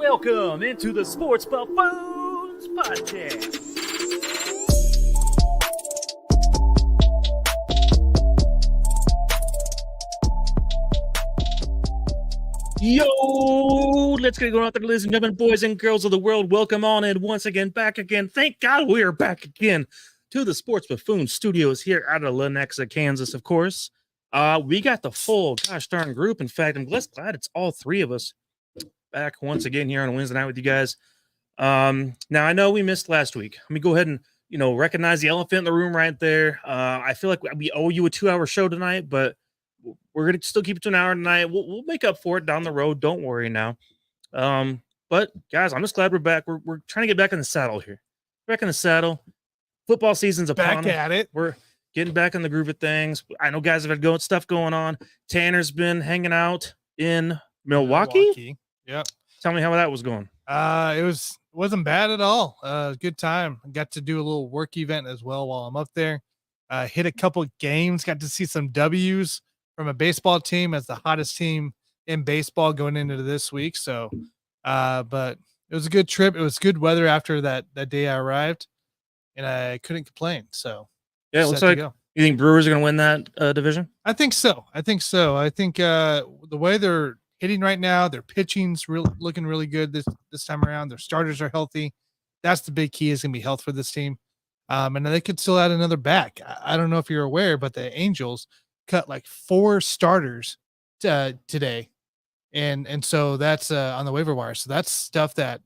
Welcome into the Sports Buffoons podcast. Yo, let's get going out there, ladies and gentlemen, boys and girls of the world. Welcome on in once again, back again. Thank God we are back again to the Sports Buffoon Studios here out of Lenexa, Kansas, of course. We got the full gosh darn group. In fact, I'm glad it's all three of us back once again here on Wednesday night with you guys. Now I know we missed last week. Let me go ahead and recognize the elephant in the room right there. I feel like we owe you a 2-hour show tonight, but we're gonna still keep it to an hour tonight. We'll make up for it down the road. Don't worry now. But guys, I'm just glad we're back. We're trying to get back in the saddle here. Back in the saddle. Football season's upon back at it. We're getting back in the groove of things. I know guys have had stuff going on. Tanner's been hanging out in Milwaukee. Yep. Tell me how that was going. It wasn't bad at all. Good time. Got to do a little work event as well while I'm up there. Hit a couple games. Got to see some W's from a baseball team as the hottest team in baseball going into this week. So, but it was a good trip. It was good weather after that day I arrived, and I couldn't complain. So, yeah, it looks like you think Brewers are going to win that division? I think so. I think the way they're hitting right now, their pitching's looking really good this time around. Their starters are healthy. That's the big key, is going to be health for this team. And they could still add another back. I don't know if you're aware, but the Angels cut like 4 starters today, and so that's on the waiver wire. So that's stuff that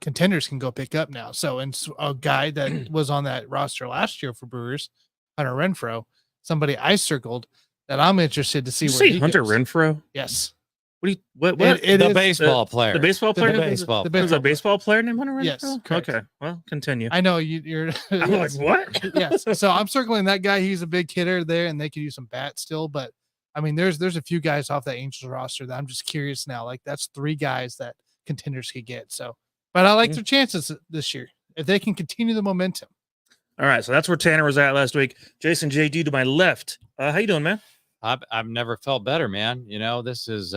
contenders can go pick up now. So, and a guy that was on that roster last year for Brewers, Hunter Renfroe, somebody I circled that I'm interested to see. Did you where say he Hunter goes. Renfroe? Yes. What? The baseball player. The baseball player. There's a baseball player named Hunter Renfroe? Yes. Correct. Okay. Well, continue. I know you're. I'm like, what? Yes. So I'm circling that guy. He's a big hitter there, and they could use some bats still. But I mean, there's a few guys off that Angels roster that I'm just curious now. Like, that's 3 guys that contenders could get. So, but I like their chances this year if they can continue the momentum. All right. So that's where Tanner was at last week. Jason JD to my left. How you doing, man? I've never felt better, man. This is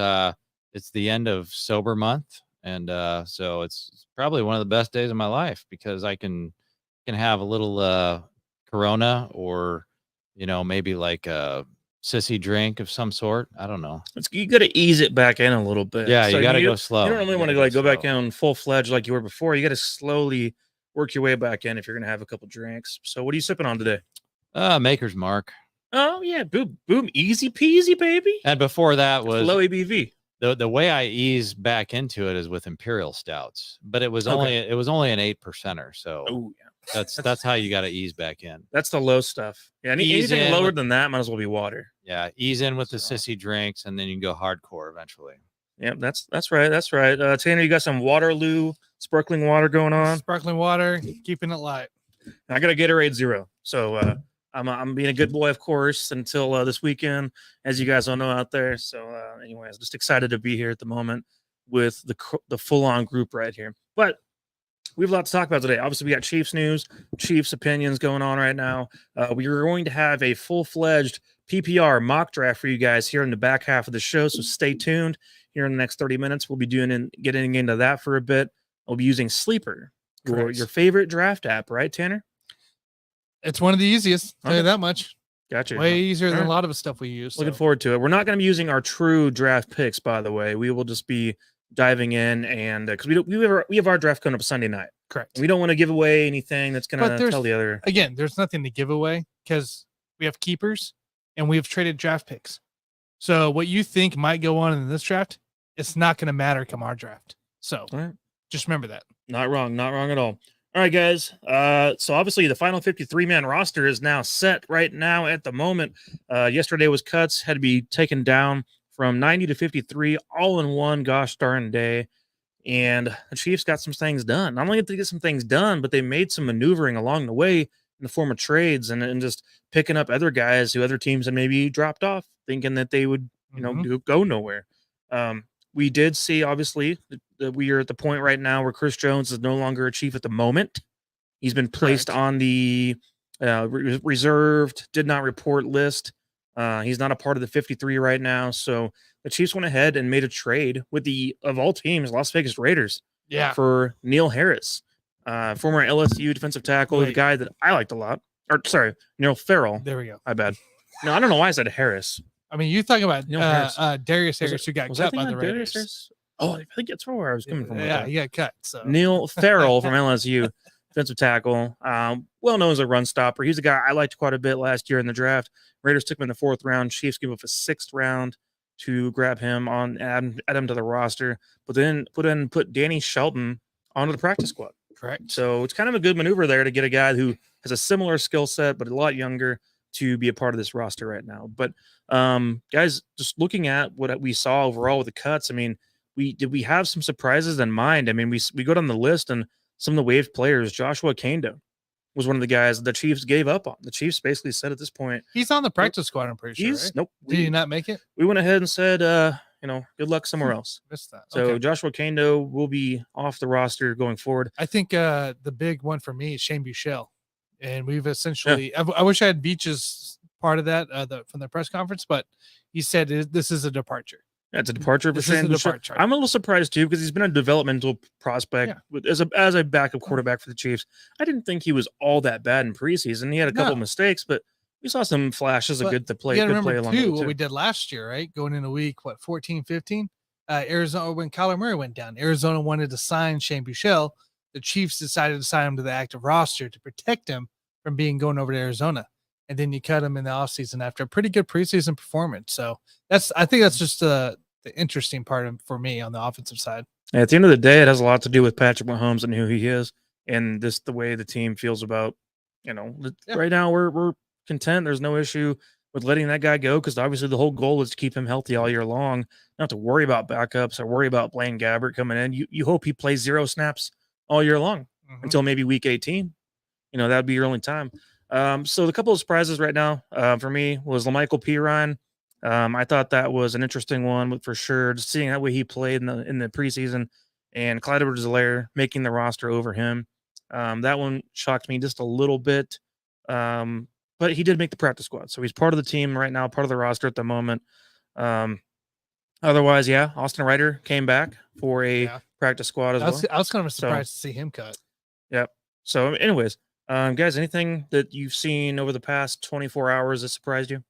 it's the end of sober month, and so it's probably one of the best days of my life because I can have a little Corona or maybe like a sissy drink of some sort. I don't know. You got to ease it back in a little bit. Yeah, you got to go slow. You don't really want to go back in full fledged like you were before. You got to slowly work your way back in if you're gonna have a couple drinks. So what are you sipping on today? Maker's Mark. Oh yeah, boom, easy peasy, baby. And before that was low ABV. The way I ease back into it is with Imperial Stouts, but it was only an 8%er. So that's how you got to ease back in. That's the low stuff. Yeah, anything lower than that might as well be water. Yeah, ease in with the sissy drinks, and then you can go hardcore eventually. Yeah, that's right. That's right. Tanner, you got some Waterloo sparkling water going on. Sparkling water, keeping it light. I got a Gatorade Zero. So I'm being a good boy, of course, until this weekend, as you guys all know out there. So anyways, just excited to be here at the moment with the full-on group right here. But we have a lot to talk about today. Obviously, we got Chiefs news, Chiefs opinions going on right now. We are going to have a full-fledged PPR mock draft for you guys here in the back half of the show, so stay tuned. Here in the next 30 minutes, we'll be getting into that for a bit. We'll be using Sleeper, your favorite draft app, right, Tanner? It's one of the easiest. Tell you that much. Gotcha. Way easier than a lot of the stuff we use. Looking forward to it. We're not going to be using our true draft picks, by the way. We will just be diving in, and because we have our draft coming up Sunday night. Correct. We don't want to give away anything that's going to tell the other. Again, there's nothing to give away because we have keepers and we have traded draft picks. So what you think might go on in this draft, it's not going to matter come our draft. So just remember that. Not wrong at all. All right, guys. So obviously the final 53-man roster is now set right now at the moment. Yesterday was cuts, had to be taken down from 90 to 53 all in one gosh darn day. And the Chiefs got some things done. Not only did they get some things done, but they made some maneuvering along the way in the form of trades and just picking up other guys who other teams had maybe dropped off, thinking that they would, go nowhere. We did see, obviously, that we are at the point right now where Chris Jones is no longer a Chief at the moment. He's been placed on the reserved, did not report list. He's not a part of the 53 right now. So the Chiefs went ahead and made a trade with the, of all teams, Las Vegas Raiders Yeah. for Neil Harris, former LSU defensive tackle, the Wait. guy that I liked a lot. Or sorry, Neil Farrell. There we go. My bad. No, I don't know why I said Harris. I mean, you're talking about Neil Harris. Darius Was Harris, it- who got was I cut by thinking the of Darius Raiders. Harris? Oh, I think that's where I was coming from. With Yeah, that. he got cut. So Neil Farrell from LSU, defensive tackle, well known as a run stopper. He's a guy I liked quite a bit last year in the draft. Raiders took him in the 4th round. Chiefs gave up a 6th round to grab him add him to the roster, but then put Danny Shelton onto the practice squad. correct. So it's kind of a good maneuver there to get a guy who has a similar skill set but a lot younger to be a part of this roster right now. But guys, just looking at what we saw overall with the cuts, I mean, we have some surprises in mind. I mean, we go down the list and some of the waived players. Joshua Kando was one of the guys the Chiefs gave up on. The Chiefs basically said at this point, He's on the practice squad, I'm pretty sure. Right? nope. Did he not make it? We went ahead and said, good luck somewhere else. Missed that. So Okay. Joshua Kando will be off the roster going forward. I think the big one for me is Shane Buechele. And we've essentially, I wish I had Beach's part of that from the press conference, but he said this is a departure. That's a departure for This is Shane a Buechele. departure. I'm a little surprised too because he's been a developmental prospect as a backup quarterback for the Chiefs. I didn't think he was all that bad in preseason. He had a couple mistakes, but we saw some flashes of good play. You got to Good play remember along the too way, what we did last year, right? Going into week 14, 15, Arizona, when Kyler Murray went down, Arizona wanted to sign Shane Buechele. The Chiefs decided to sign him to the active roster to protect him from going over to Arizona. And then you cut him in the offseason after a pretty good preseason performance. So I think that's just the interesting part for me on the offensive side. At the end of the day, it has a lot to do with Patrick Mahomes and who he is, and the way the team feels about, right now we're content. There's no issue with letting that guy go because obviously the whole goal is to keep him healthy all year long, not to worry about backups or worry about Blaine Gabbert coming in. You hope he plays 0 snaps all year long until maybe week 18. That'd be your only time. So the couple of surprises right now for me was LaMichael Pirine. I thought that was an interesting one for sure. Just seeing that way he played in the preseason, and Clyde Edwards-Helaire making the roster over him. That one shocked me just a little bit. But he did make the practice squad, so he's part of the team right now, part of the roster at the moment. Otherwise, Austin Ryder came back for a practice squad as well. I was kind of surprised to see him cut. Yep. So, anyways, guys, anything that you've seen over the past 24 hours that surprised you?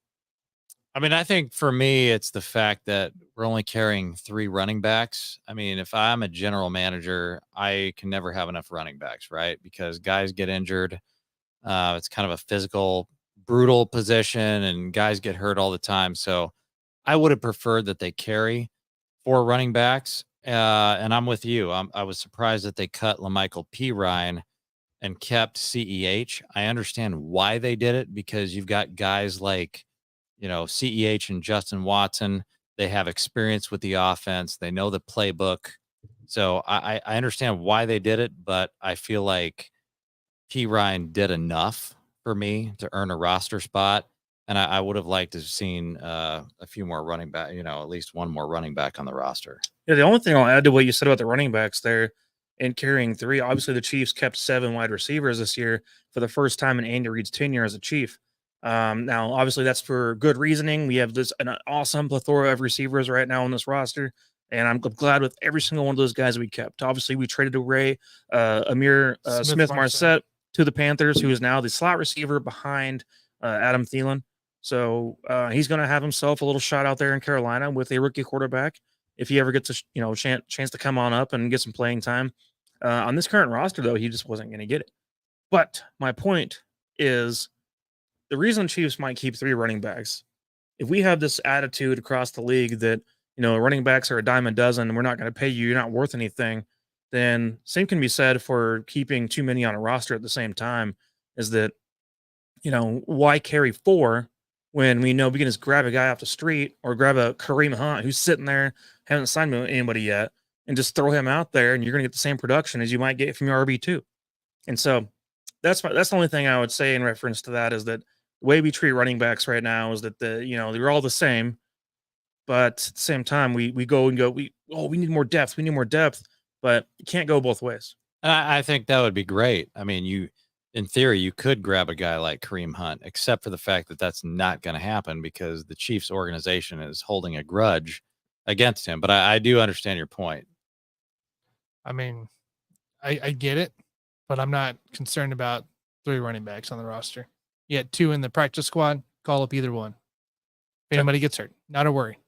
I mean, I think for me, it's the fact that we're only carrying 3 running backs. I mean, if I'm a general manager, I can never have enough running backs, right? Because guys get injured. It's kind of a physical, brutal position, and guys get hurt all the time. So I would have preferred that they carry 4 running backs. And I'm with you. I was surprised that they cut LaMichael Pirine and kept CEH. I understand why they did it, because you've got guys like, CEH and Justin Watson. They have experience with the offense. They know the playbook. So I understand why they did it, but I feel like Pirine did enough for me to earn a roster spot. And I would have liked to have seen a few more running back, at least one more running back on the roster. Yeah, the only thing I'll add to what you said about the running backs there and carrying 3, obviously the Chiefs kept 7 wide receivers this year for the first time in Andy Reid's tenure as a Chief. Now, obviously, that's for good reasoning. We have an awesome plethora of receivers right now on this roster, and I'm glad with every single one of those guys we kept. Obviously, we traded away Amir Smith-Marset to the Panthers, who is now the slot receiver behind Adam Thielen. So he's going to have himself a little shot out there in Carolina with a rookie quarterback if he ever gets a chance to come on up and get some playing time. On this current roster, though, he just wasn't going to get it. But my point is, the reason Chiefs might keep 3 running backs, if we have this attitude across the league that, running backs are a dime a dozen and we're not going to pay you, you're not worth anything, then same can be said for keeping too many on a roster at the same time, is that, why carry 4 when we know we can just grab a guy off the street or grab a Kareem Hunt who's sitting there, haven't signed with anybody yet, and just throw him out there and you're going to get the same production as you might get from your RB2. And so that's the only thing I would say in reference to that, is that the way we treat running backs right now is that they're all the same, but at the same time we need more depth, but you can't go both ways. I think that would be great. I mean, in theory, you could grab a guy like Kareem Hunt, except for the fact that that's not going to happen because the Chiefs organization is holding a grudge against him. But I do understand your point. I mean, I get it, but I'm not concerned about 3 running backs on the roster. You had 2 in the practice squad. Call up either one. If anybody gets hurt, not a worry.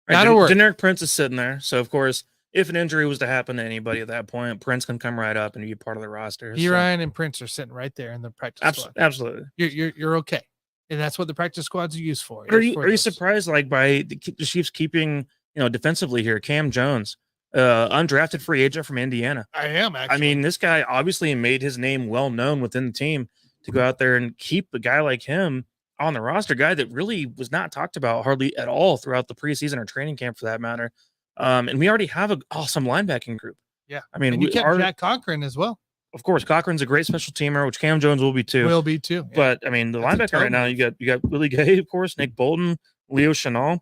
Not a worry. Generic Prince is sitting there. So, of course, if an injury was to happen to anybody at that point, Prince can come right up and be part of the roster. Ryan and Prince are sitting right there in the practice squad. Absolutely. You're okay. And that's what the practice squads are used for. Are you surprised, like, by the Chiefs keeping, defensively here, Cam Jones, undrafted free agent from Indiana? I am, actually. I mean, this guy obviously made his name well known within the team to go out there and keep a guy like him on the roster, guy that really was not talked about hardly at all throughout the preseason or training camp for that matter. And we already have an awesome linebacking group. Yeah. I mean, and you kept Jack Cochran as well. Of course, Cochran's a great special teamer, which Cam Jones will be too. Yeah. But I mean, the linebacker right now, you got Willie Gay, of course, Nick Bolton, Leo Chenal,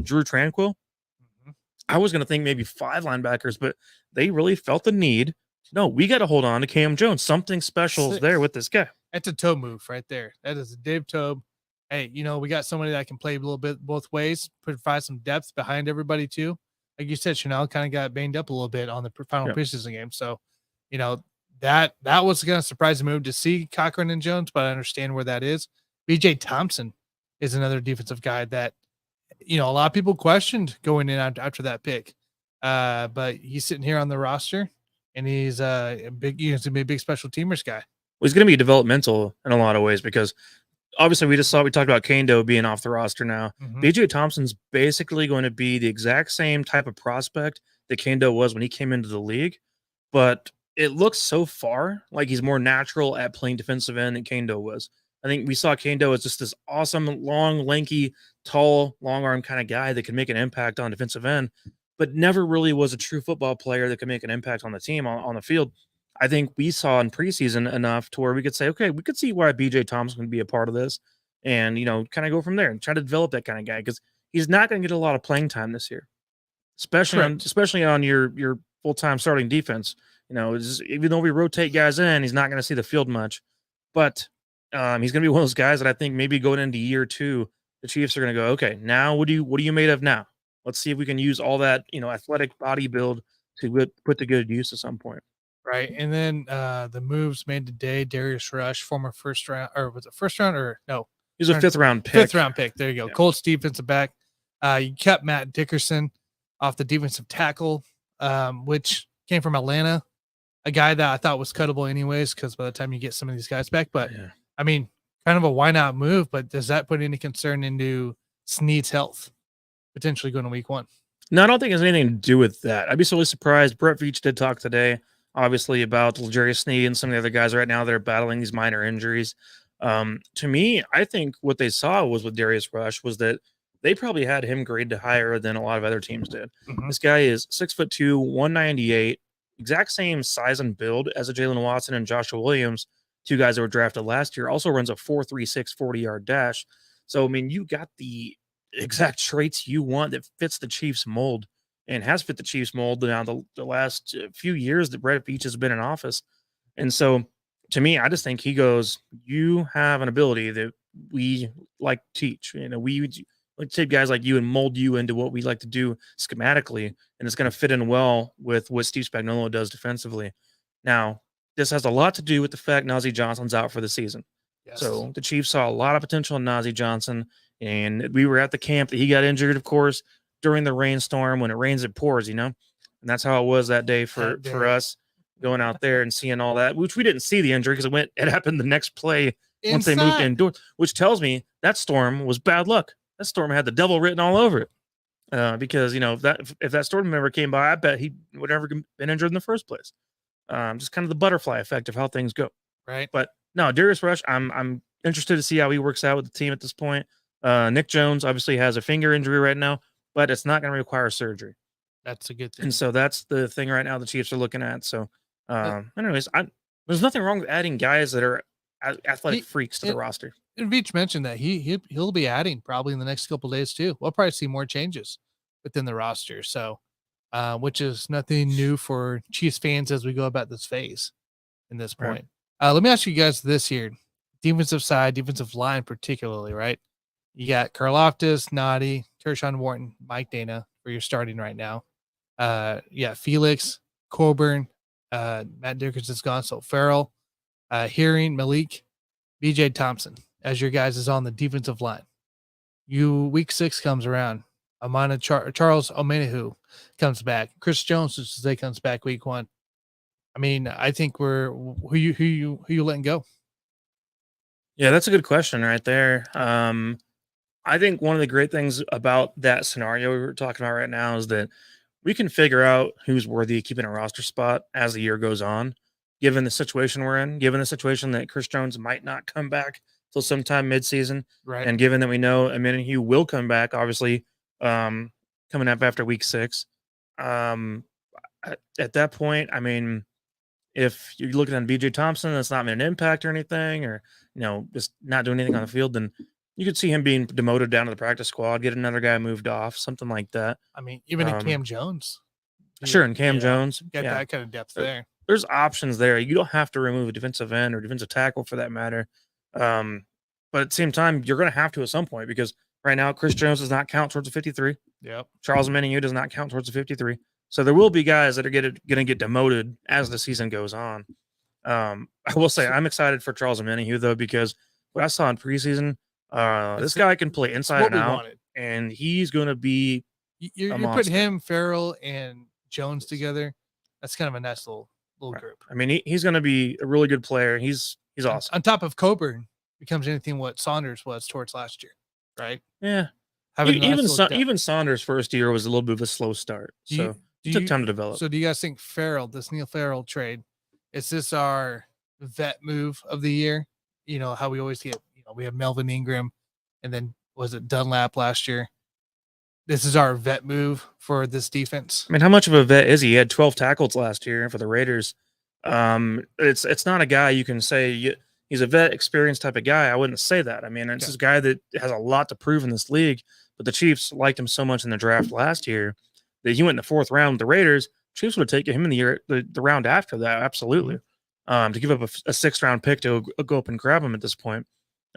Drew Tranquil. Mm-hmm. I was going to think maybe 5 linebackers, but they really felt the need. No, we got to hold on to Cam Jones. Something special is there with this guy. That's a Tobe move right there. That is a Dave Tobe. Hey, we got somebody that can play a little bit both ways, provide some depth behind everybody too. Like you said, Chanel kind of got banged up a little bit on the final preseason game. So, that was going to surprise the move to see Cochran and Jones, but I understand where that is. BJ Thompson is another defensive guy that, a lot of people questioned going in after that pick. But he's sitting here on the roster and he's he's going to be a big special teamers guy. Well, he's going to be developmental in a lot of ways because obviously we talked about Kando being off the roster now. Mm-hmm. BJ Thompson's basically going to be the exact same type of prospect that Kando was when he came into the league, but it looks so far like he's more natural at playing defensive end than Kando was. I think we saw Kando as just this awesome, long, lanky, tall, long arm kind of guy that could make an impact on defensive end, but never really was a true football player that could make an impact on the team on the field. I think we saw in preseason enough to where we could say, okay, we could see why BJ Thompson would be a part of this and, kind of go from there and try to develop that kind of guy because he's not going to get a lot of playing time this year, especially on your full-time starting defense. Even though we rotate guys in, he's not going to see the field much, but he's going to be one of those guys that I think maybe going into year 2, the Chiefs are going to go, okay, now what are you made of now? Let's see if we can use all that, athletic body build to put to good use at some point. Right. And then the moves made today, Darius Rush, former first round, or was it first round or no? He was a 5th round pick. 5th round pick. There you go. Yeah. Colts defensive back. You kept Matt Dickerson off the defensive tackle, which came from Atlanta, a guy that I thought was cuttable anyways, because by the time you get some of these guys back, but I mean, kind of a why not move, but does that put any concern into Snead's health potentially going to week 1? No, I don't think it has anything to do with that. I'd be so surprised. Brett Veach did talk today, obviously, about L'Jarius Sneed and some of the other guys right now that are battling these minor injuries. To me, I think what they saw was with Darius Rush was that they probably had him graded higher than a lot of other teams did. Mm-hmm. This guy is 6'2", 198, exact same size and build as a Jalen Watson and Joshua Williams, 2 guys that were drafted last year. Also runs a 4.36 40-yard dash. So, I mean, you got the exact traits you want that fits the Chiefs mold and has fit the Chiefs mold now the last few years that Brett Veach has been in office. And so, to me, I just think he goes, you have an ability that we like to teach. We like to take guys like you and mold you into what we like to do schematically, and it's going to fit in well with what Steve Spagnuolo does defensively. Now, this has a lot to do with the fact Najee Johnson's out for the season. Yes. So the Chiefs saw a lot of potential in Najee Johnson, and we were at the camp that he got injured, of course, during the rainstorm. When it rains, it pours, and that's how it was that day for us going out there and seeing all that, which we didn't see the injury because it happened the next play once they moved indoors, which tells me that storm was bad luck. That storm had the devil written all over it. Because if that storm member came by, I bet he would never been injured in the first place. Just kind of the butterfly effect of how things go. Right. But no, Darius Rush, I'm interested to see how he works out with the team at this point. Nick Jones obviously has a finger injury right now, but it's not going to require surgery. That's a good thing. And so that's the thing right now the Chiefs are looking at. So, anyways, there's nothing wrong with adding guys that are athletic freaks to the roster. And Veach mentioned that he'll be adding probably in the next couple of days too. We'll probably see more changes within the roster. So, which is nothing new for Chiefs fans as we go about this phase in this point. Let me ask you guys this here. Defensive side, defensive line particularly, right? You got Karloftis, Noddy, Kershawn Wharton, Mike Dana for your starting right now. Yeah, Felix, Coburn, Matt Dickerson is gone, so Farrell, Hearing, Malik, BJ Thompson as your guys is on the defensive line. Week 6 comes around. Charles Omenihu comes back. Chris Jones comes back week 1. I mean, I think who you letting go? Yeah, that's a good question right there. I think one of the great things about that scenario we were talking about right now is that we can figure out who's worthy of keeping a roster spot as the year goes on, given the situation we're in, given the situation that Chris Jones might not come back till sometime midseason, Right. and given that we know Hugh will come back, obviously, coming up after week 6. At that point, I mean, if you're looking at BJ Thompson, that's not made an impact or anything, or just not doing anything on the field, then you could see him being demoted down to the practice squad, get another guy moved off, something like that. I mean, even in Cam Jones. Sure, and Cam Jones. Got that kind of depth there. There's options there. You don't have to remove a defensive end or defensive tackle for that matter. But at the same time, you're going to have to at some point because right now, Chris Jones does not count towards the 53. Yep. Charles Omenihu does not count towards the 53. So there will be guys that are going to get demoted as the season goes on. I will say I'm excited for Charles Omenihu though because what I saw in preseason, this guy can play inside and out, and he's going to be. You're putting him, Farrell, and Jones together. That's kind of a nice little group. I mean, he's going to be a really good player. He's awesome. On top of Coburn, becomes anything what Saunders was towards last year, right? Yeah. Even Saunders' first year was a little bit of a slow start, so it took time to develop. So do you guys think this Neil Farrell trade, is this our vet move of the year? You know how we always get, we have Melvin Ingram, and then was it Dunlap last year? This is our vet move for this defense. I mean, how much of a vet is he? He had 12 tackles last year for the Raiders. It's not a guy you can say he's a vet experienced type of guy. I wouldn't say that. I mean, it's this guy that has a lot to prove in this league, but the Chiefs liked him so much in the draft last year that he went in the 4th round with the Raiders. Chiefs would have taken him in the round after that. Absolutely. To give up a 6th round pick to go up and grab him at this point.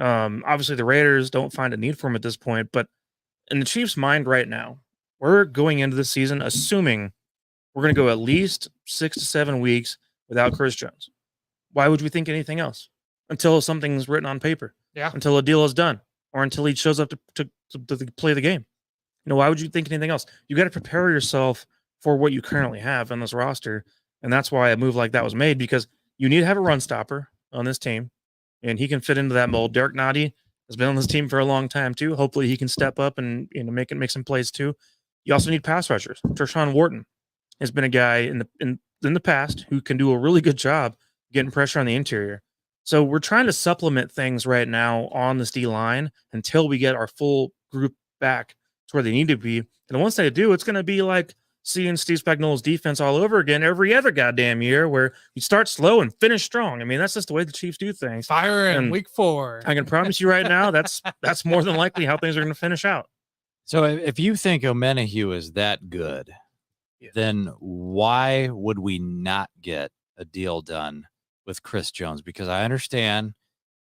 Obviously the Raiders don't find a need for him at this point, but in the Chiefs' mind right now, we're going into the season assuming we're going to go at least 6 to 7 weeks without Chris Jones. Why would we think anything else? Until something's written on paper. Yeah. Until a deal is done. Or until he shows up to play the game. Why would you think anything else? You got to prepare yourself for what you currently have on this roster. And that's why a move like that was made, because you need to have a run stopper on this team. And he can fit into that mold. Derek Noddy has been on this team for a long time too. Hopefully he can step up and make some plays too. You also need pass rushers. Kershawn Wharton has been a guy in the past who can do a really good job getting pressure on the interior. So we're trying to supplement things right now on this D line until we get our full group back to where they need to be. And once they do, it's going to be like seeing Steve Spagnuolo's defense all over again every other goddamn year, where you start slow and finish strong. I mean, that's just the way the Chiefs do things. Fire in week 4. I can promise you right now, that's more than likely how things are going to finish out. So if you think Omenihu is that good, then why would we not get a deal done with Chris Jones? Because I understand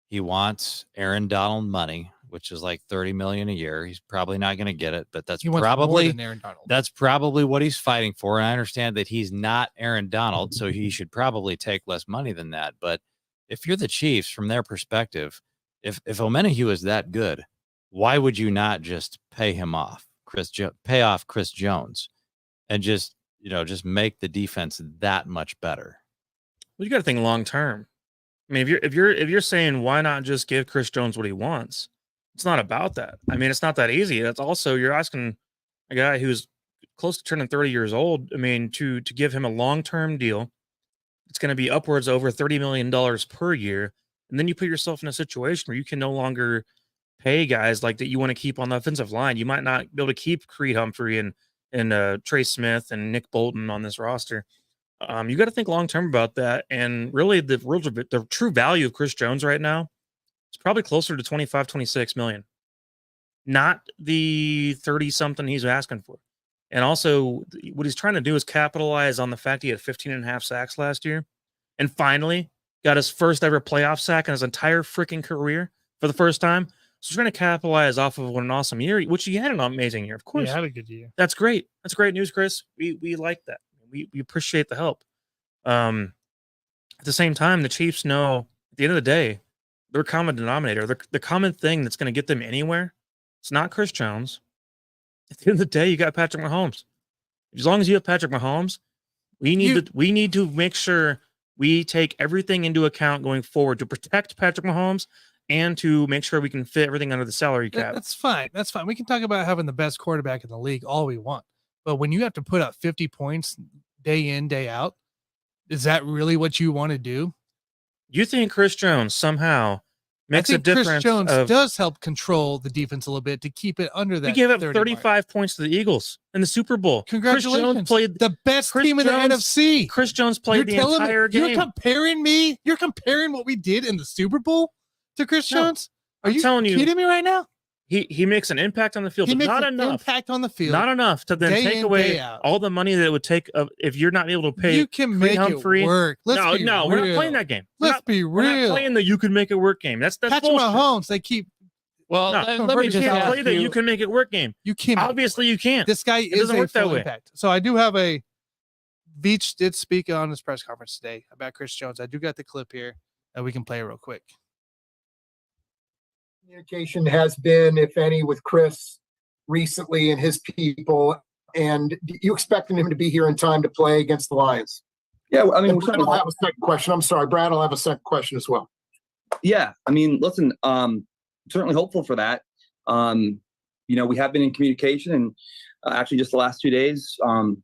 he wants Aaron Donald money, which is like $30 million a year. He's probably not going to get it, but that's probably what he's fighting for. And I understand that he's not Aaron Donald, so he should probably take less money than that. But if you're the Chiefs, from their perspective, if Omenihu is that good, why would you not just pay him off, pay off Chris Jones, and just make the defense that much better? Well, you got to think long term. I mean, if you're saying why not just give Chris Jones what he wants, it's not about that. I mean, it's not that easy. That's also, you're asking a guy who's close to turning 30 years old. I mean, to give him a long-term deal, it's going to be upwards over $30 million per year. And then you put yourself in a situation where you can no longer pay guys like that you want to keep on the offensive line. You might not be able to keep Creed Humphrey and Trey Smith and Nick Bolton on this roster. You got to think long-term about that. And really the true value of Chris Jones right now, it's probably closer to 25, 26 million, not the 30 something he's asking for. And also what he's trying to do is capitalize on the fact he had 15.5 sacks last year. And finally got his first ever playoff sack in his entire freaking career for the first time. So he's trying to capitalize off of what an awesome year, which he had an amazing year, of course. He had a good year. That's great. That's great news, Chris. We like that. We appreciate the help. At the same time, the Chiefs know at the end of the day, their common denominator, the common thing that's going to get them anywhere, it's not Chris Jones. At the end of the day, you got Patrick Mahomes. As long as you have Patrick Mahomes, we need to make sure we take everything into account going forward to protect Patrick Mahomes and to make sure we can fit everything under the salary cap. That's fine. That's fine. We can talk about having the best quarterback in the league all we want. But when you have to put up 50 points day in, day out, is that really what you want to do? You think Chris Jones somehow makes a difference? Chris Jones does help control the defense a little bit to keep it under that. We gave up 35 mark. Points to the Eagles in the Super Bowl. Congratulations. Chris Jones played the best team in the NFC. Chris Jones played the entire game. You're comparing what we did in the Super Bowl to Chris Jones? Are you kidding me right now? He makes an impact on the field, but not enough. Impact on the field. Not enough to then take away all the money that it would take if you're not able to pay. You can make it work. We're not playing that game. Let's be real. We're not playing the you can make it work game. That's Patrick bullshit. Mahomes. They keep. Well, let me just play that you can make it work game. You can't. Obviously, you can't. This guy is a full impact. So I do have a. Veach did speak on his press conference today about Chris Jones. I do got the clip here that we can play real quick. Communication has been, if any, with Chris recently and his people, and you expecting him to be here in time to play against the Lions? Yeah, I mean, Brad will have a second question. I'm sorry, Brad will have a second question as well. Yeah, I mean, listen, certainly hopeful for that. We have been in communication, and actually just the last 2 days,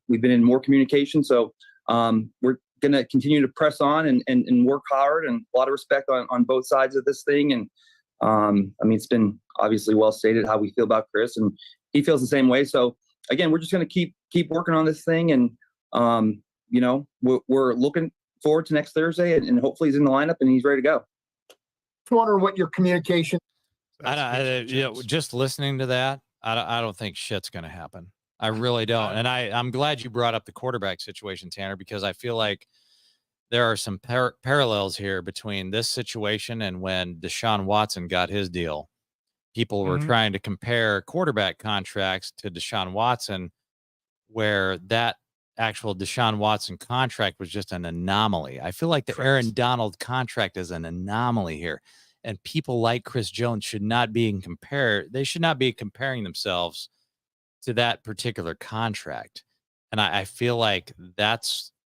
we've been in more communication. So we're going to continue to press on and work hard, and a lot of respect on both sides of this thing. And it's been obviously well stated how we feel about Chris, and he feels the same way. So again, we're just going to keep working on this thing, and we're looking forward to next Thursday, and hopefully he's in the lineup and he's ready to go. I'm wondering what your communication. Just listening to that, I don't think shit's going to happen. I really don't. And I'm glad you brought up the quarterback situation, Tanner, because I feel like there are some parallels here between this situation and when Deshaun Watson got his deal. People were trying to compare quarterback contracts to Deshaun Watson, where that actual Deshaun Watson contract was just an anomaly. I feel like the Aaron Donald contract is an anomaly here, and people like Chris Jones should not be They should not be comparing themselves to that particular contract. And I feel like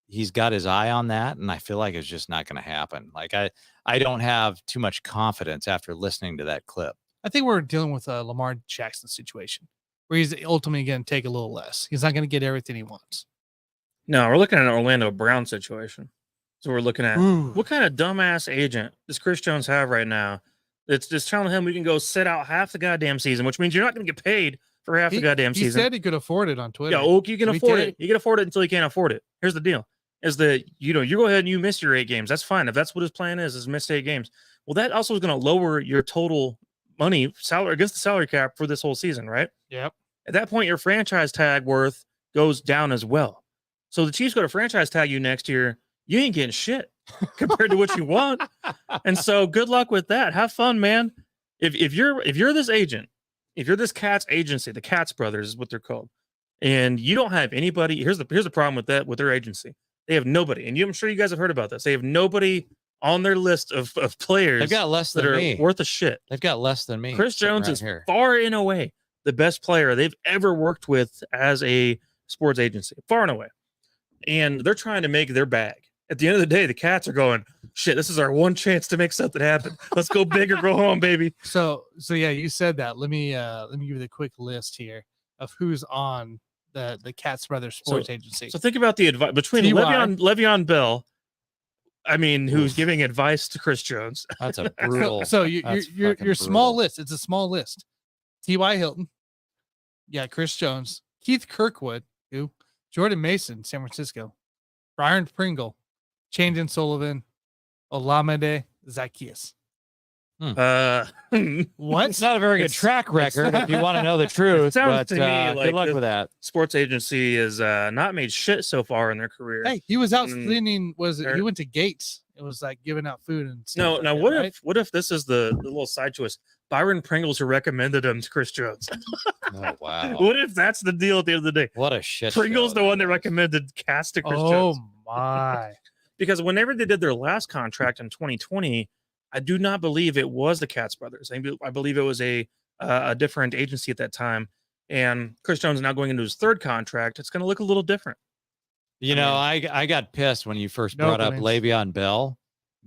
he's got his eye on that, and I feel like it's just not going to happen. Like I don't have too much confidence after listening to that clip. I think we're dealing with a Lamar Jackson situation where he's ultimately going to take a little less. He's not going to get everything he wants. No, we're looking at an Orlando Brown situation. So we're looking at what kind of dumbass agent does Chris Jones have right now? It's just telling him we can go sit out half the goddamn season, which means you're not going to get paid for half the goddamn season. He said he could afford it on Twitter. Yeah, you can afford it. You can afford it until you can't afford it. Here's the deal. Is that, you go ahead and you miss your 8 games. That's fine. If that's what his plan is miss 8 games. Well, that also is going to lower your total money salary against the salary cap for this whole season, right? Yep. At that point, your franchise tag worth goes down as well. So the Chiefs go to franchise tag you next year, you ain't getting shit compared to what you want. And so good luck with that. Have fun, man. If you're this agent, if you're this Katz agency, the Katz brothers is what they're called, and you don't have anybody, here's the problem with their agency. They have nobody. And I'm sure you guys have heard about this. They have nobody on their list of players. They've got less than me. Worth a shit. They've got less than me. Chris Jones is far and away the best player they've ever worked with as a sports agency, far and away. And they're trying to make their bag. At the end of the day, the Cats are going, shit, this is our one chance to make something happen. Let's go big or go home, baby. So yeah, you said that. Let me give you the quick list here of who's on the Katz Brothers Sports Agency. So think about the advice between Le'Veon Bell, who's giving advice to Chris Jones. That's a brutal. So your small list. It's a small list. T.Y. Hilton. Yeah, Chris Jones. Keith Kirkwood, Jordan Mason, San Francisco. Brian Pringle, Chandon Sullivan, Olamide Zaccheaus. What? It's not a very good track record if you want to know the truth. sounds But to me like good luck the with that. sports agency is not made shit so far in their career. Hey, he was out Mm. cleaning. Was it? He There- went to Gates. It was like giving out food and stuff. No, like now that, what right? if this is the little side twist? Byron Pringles who recommended him to Chris Jones. Oh wow. What if that's the deal at the end of the day? What a shit. Pringles show the one that was. recommended Cass to Chris Oh Jones. my! Because whenever they did their last contract in 2020, I do not believe it was the Katz brothers. I believe it was a different agency at that time. And Chris Jones is now going into his third contract. It's going to look a little different. You know, I got pissed when you first No brought up openings. Le'Veon Bell,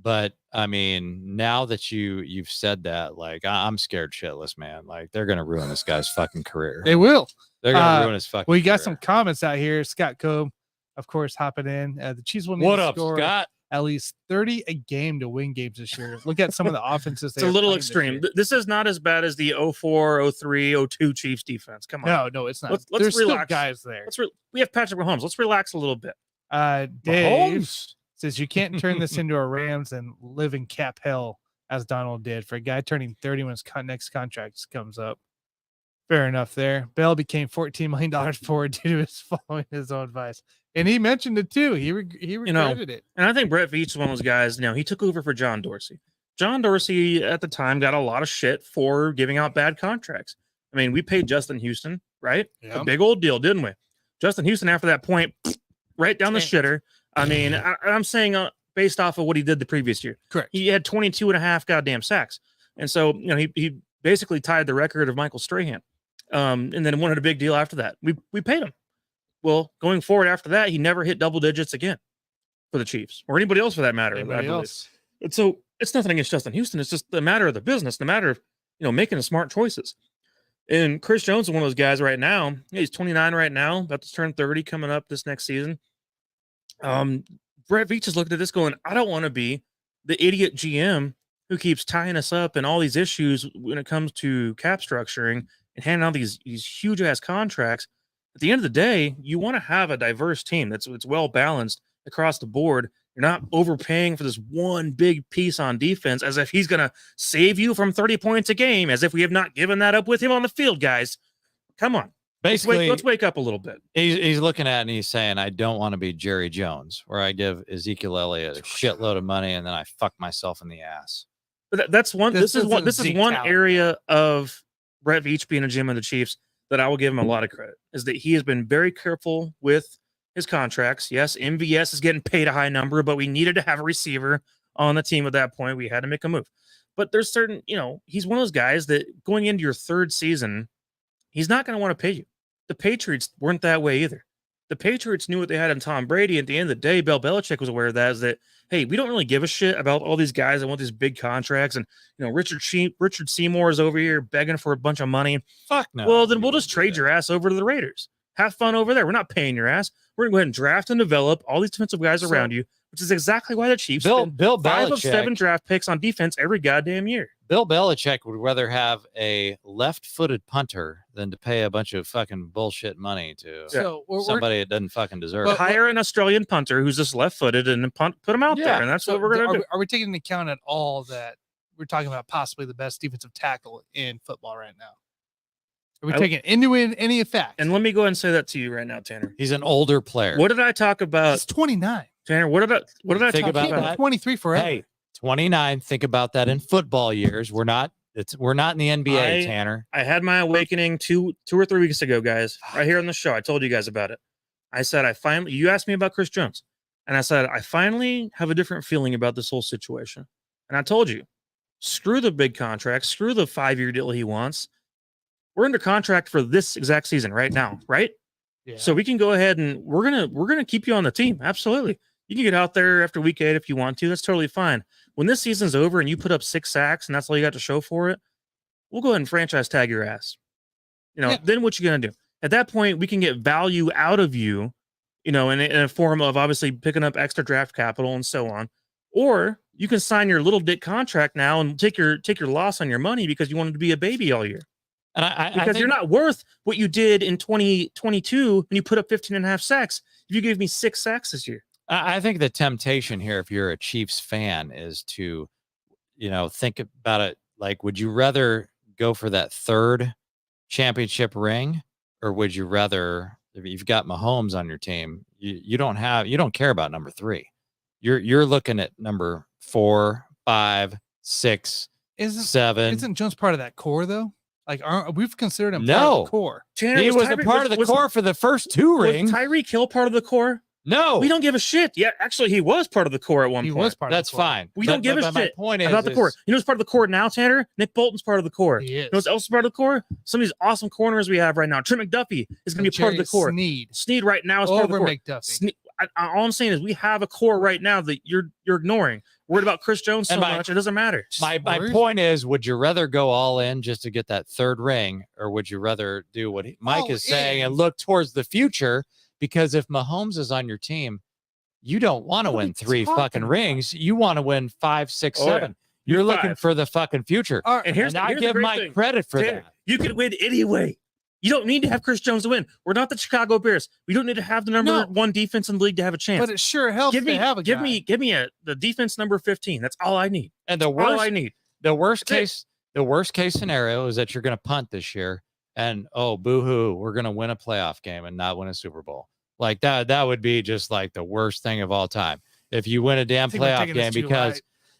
but I mean, now that you've said that, like I'm scared shitless, man. Like they're gonna ruin this guy's fucking career. They will. They're gonna ruin his fucking. We got career. some comments out here. Scott Coe, of course, hopping in. The Chiefs will need What to up, score Scott? at least 30 a game to win games this year. Look at some of the offenses. It's a little extreme. This is not as bad as the 04, 03, 02 Chiefs defense. Come on. No, it's not. Let's There's relax. still guys there. We have Patrick Mahomes. Let's relax a little bit. Dave Mahomes? says you can't turn this into a Rams and live in cap hell as Donald did for a guy turning 30 when his next contract comes up. Fair enough there. Bell became $14 million poor due to his following his own advice. And he mentioned it too. He regretted it. And I think Brett Veach is one of those guys, he took over for John Dorsey. John Dorsey at the time got a lot of shit for giving out bad contracts. I mean, we paid Justin Houston, right? Yeah. A big old deal, didn't we? Justin Houston, after that point, right down the shitter. I mean, I'm saying based off of what he did the previous year. Correct. He had 22 and a half goddamn sacks. And so, he basically tied the record of Michael Strahan. And then wanted a big deal after that. We paid him. Well, going forward after that, he never hit double digits again for the Chiefs or anybody else for that matter. Anybody else? And so it's nothing against Justin Houston. It's just the matter of the business, the matter of, making the smart choices. And Chris Jones is one of those guys right now. He's 29 right now, about to turn 30 coming up this next season. Brett Veach is looking at this going, I don't want to be the idiot GM who keeps tying us up in all these issues when it comes to cap structuring and handing out these huge ass contracts. At the end of the day, you want to have a diverse team that's well balanced across the board. You're not overpaying for this one big piece on defense as if he's going to save you from 30 points a game, as if we have not given that up with him on the field, guys. Come on. Basically, let's wake up a little bit. He's looking at it and he's saying, I don't want to be Jerry Jones, where I give Ezekiel Elliott a shitload of money and then I fuck myself in the ass. But that's one. This is one talent. area of Brett Veach being a GM of the Chiefs that I will give him a lot of credit, is that he has been very careful with his contracts. Yes, MVS is getting paid a high number, but we needed to have a receiver on the team at that point. We had to make a move. But there's certain, he's one of those guys that going into your third season, he's not going to want to pay you. The Patriots weren't that way either. The Patriots knew what they had in Tom Brady. At the end of the day, Bill Belichick was aware of that, is that, hey, we don't really give a shit about all these guys that want these big contracts. And, Richard Seymour is over here begging for a bunch of money. Fuck no. Well, then we'll just trade your ass over to the Raiders. Have fun over there. We're not paying your ass. We're going to go ahead and draft and develop all these defensive guys around you, which is exactly why the Chiefs spend Bill 5 of Belichick 7 draft picks on defense every goddamn year. Bill Belichick would rather have a left-footed punter than to pay a bunch of fucking bullshit money to So somebody that doesn't fucking deserve But- it. Hire an Australian punter who's just left-footed and put him out there, and that's what we're going to do. Are we taking into account at all that we're talking about possibly the best defensive tackle in football right now? Are we taking into any effect? And let me go ahead and say that to you right now, Tanner. He's an older player. What did I talk about, He's 29. Tanner? What did I Think talk about about? that. 23 forever. Hey, 29. Think about that in football years. We're not in the NBA, Tanner. I had my awakening two or 3 weeks ago, guys, right here on the show. I told you guys about it. I said, you asked me about Chris Jones, and I said, I finally have a different feeling about this whole situation. And I told you, screw the big contract, screw the 5-year deal he wants. We're under contract for this exact season right now, right? Yeah. So we can go ahead and we're gonna keep you on the team. Absolutely. You can get out there after week 8 if you want to. That's totally fine. When this season's over and you put up 6 sacks and that's all you got to show for it, we'll go ahead and franchise tag your ass. Then what you gonna do? At that point, we can get value out of you, in a form of obviously picking up extra draft capital and so on. Or you can sign your little dick contract now and take your loss on your money because you wanted to be a baby all year. And I Because think you're not worth what you did in 2022 when you put up 15 and a half sacks. You gave me 6 sacks this year. I think the temptation here, if you're a Chiefs fan, is to think about it. Like, would you rather go for that third championship ring, or would you rather, if you've got Mahomes on your team, you don't care about number 3. You're looking at number 4, 5, 6, 7. Isn't Jones part of that core though? Like, we've considered him part of the core? Tanner, He was a part of the core for the first 2 rings. Was Tyreek Hill part of the core? No, we don't give a shit. Yeah, actually, he was part of the core at one point. He was part. That's of the core. fine. We don't give a my shit point about the core. You know who's part of the core now, Tanner? Nick Bolton's part of the core. He is. You know what's else part of the core? Some of these awesome corners we have right now. Trent McDuffie is going to be part of the core. Snead right now is part of the core. McDuffie. All I'm saying is we have a core right now that you're ignoring. Worried about Chris Jones so much, it doesn't matter. My point is, would you rather go all in just to get that 3rd ring, or would you rather do what Mike is saying and look towards the future? Because if Mahomes is on your team, you don't want to win 3 fucking rings. You want to win 5, 6, 7. Yeah. You're looking for the fucking future. And I give Mike credit for that. You can win anyway. You don't need to have Chris Jones to win. We're not the Chicago Bears. We don't need to have the number 1 defense in the league to have a chance. But it sure helps give me the defense number 15. That's all I need. And the worst case scenario is that you're going to punt this year, and boo-hoo, we're going to win a playoff game and not win a Super Bowl. Like that would be just like the worst thing of all time. If you win a damn playoff game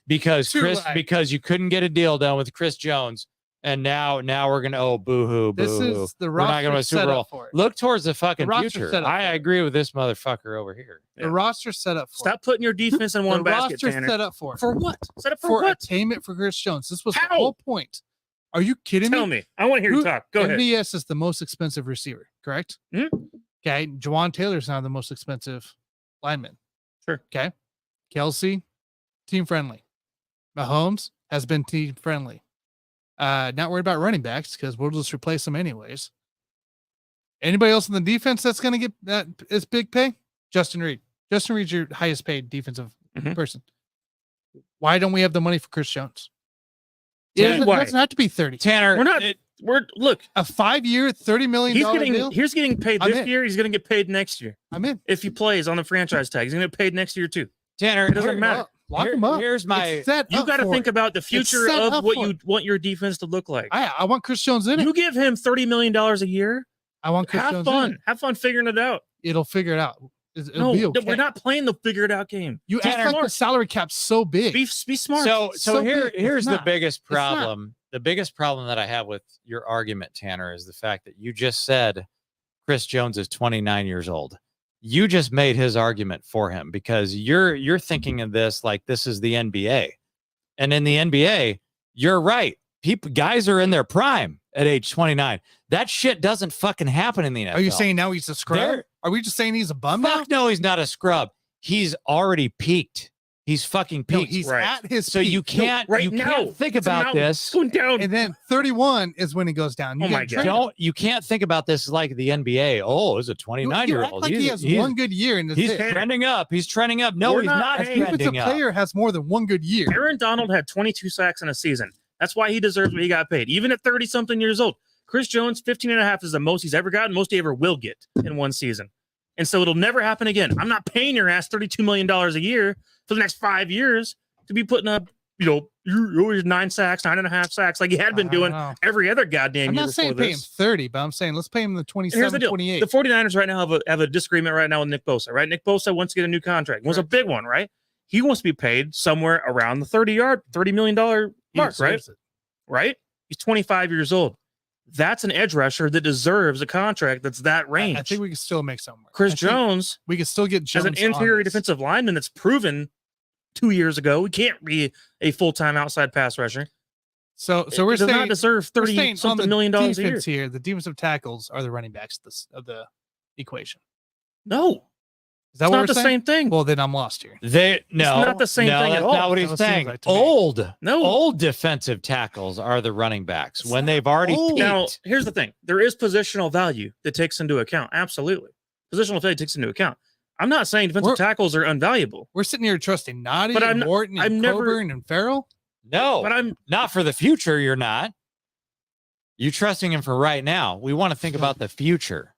because you couldn't get a deal done with Chris Jones, and now we're gonna boo-hoo. This is the we're not gonna win a Super Bowl. Look towards the fucking future. I agree with this motherfucker over here. The roster set up for Stop putting your defense in one basket, Tanner. Set up for what? Set up for what? attainment for Chris Jones. This was the whole point. Are you kidding me? Tell me. I want to hear you talk. Go ahead. MVS is the most expensive receiver, correct? Okay. Juwan Taylor's now the most expensive lineman. Sure. Okay. Kelsey, team friendly. Mahomes has been team friendly. Not worried about running backs because we'll just replace them anyways. Anybody else in the defense that's going to get that is big pay? Justin Reed. Justin Reed's your highest paid defensive person. Why don't we have the money for Chris Jones? It doesn't have to be 30. Tanner, look, a 5-year, $30 million deal. He's getting paid this year. He's going to get paid next year. I'm in. If he plays on the franchise tag, he's going to get paid next year too. Tanner, it doesn't matter. Lock him up. Here's my. You got to think about the future of what you want your defense to look like. I want Chris Jones in it. You give him $30 million a year. I want Chris Jones in it. Have fun figuring it out. It'll figure it out. It'll be okay. We're not playing the figure it out game. You act like the salary cap's so big. Be smart. So here's the biggest problem. The biggest problem that I have with your argument, Tanner, is the fact that you just said Chris Jones is 29 years old. You just made his argument for him because you're thinking of this like this is the NBA. And in the NBA, you're right. Guys are in their prime at age 29. That shit doesn't fucking happen in the NFL. Are you saying now he's a scrub? Are we just saying he's a bum now? No, he's not a scrub. He's already peaked. He's fucking peaked. No, he's at his peak. So you can't think about this. Going down. And then 31 is when he goes down. My God. You can't think about this like the NBA. Oh, it's a 29-year-old. Like he has one good year and he's trending up. He's trending up. No, he's not trending up. Defensive player has more than one good year. Aaron Donald had 22 sacks in a season. That's why he deserves what he got paid, even at 30-something years old. Chris Jones, 15.5 is the most he's ever gotten, most he ever will get in one season. And so it'll never happen again. I'm not paying your ass $32 million a year for the next 5 years to be putting up, your 9 sacks, 9.5 sacks, like he had been doing every other goddamn year. I'm not saying pay him 30, but I'm saying let's pay him the 27, 28. The 49ers right now have a disagreement right now with Nick Bosa, right? Nick Bosa wants to get a new contract. It was a big one, right? He wants to be paid somewhere around the $30 million mark, right? Right? He's 25 years old. That's an edge rusher that deserves a contract that's that range. I think we can still make something work. Chris Jones, we can still get Jones as an interior defensive lineman that's proven 2 years ago, we can't be a full-time outside pass rusher. So we're does not deserve $30-something million a year. Here, the defensive tackles are the running backs of the equation. No. Is that it's what not we're the saying? same thing. Well, then I'm lost here. It's not the same thing at all. That's not what he's saying. Like old defensive tackles are the running backs when they've already peaked. Now, here's the thing. There is positional value that takes into account. Absolutely. Positional value takes into account. I'm not saying defensive tackles are unvaluable. We're sitting here trusting Noddy and Morton and Coburn and Farrell. No, but I'm not for the future. You're not. You're trusting him for right now. We want to think about the future.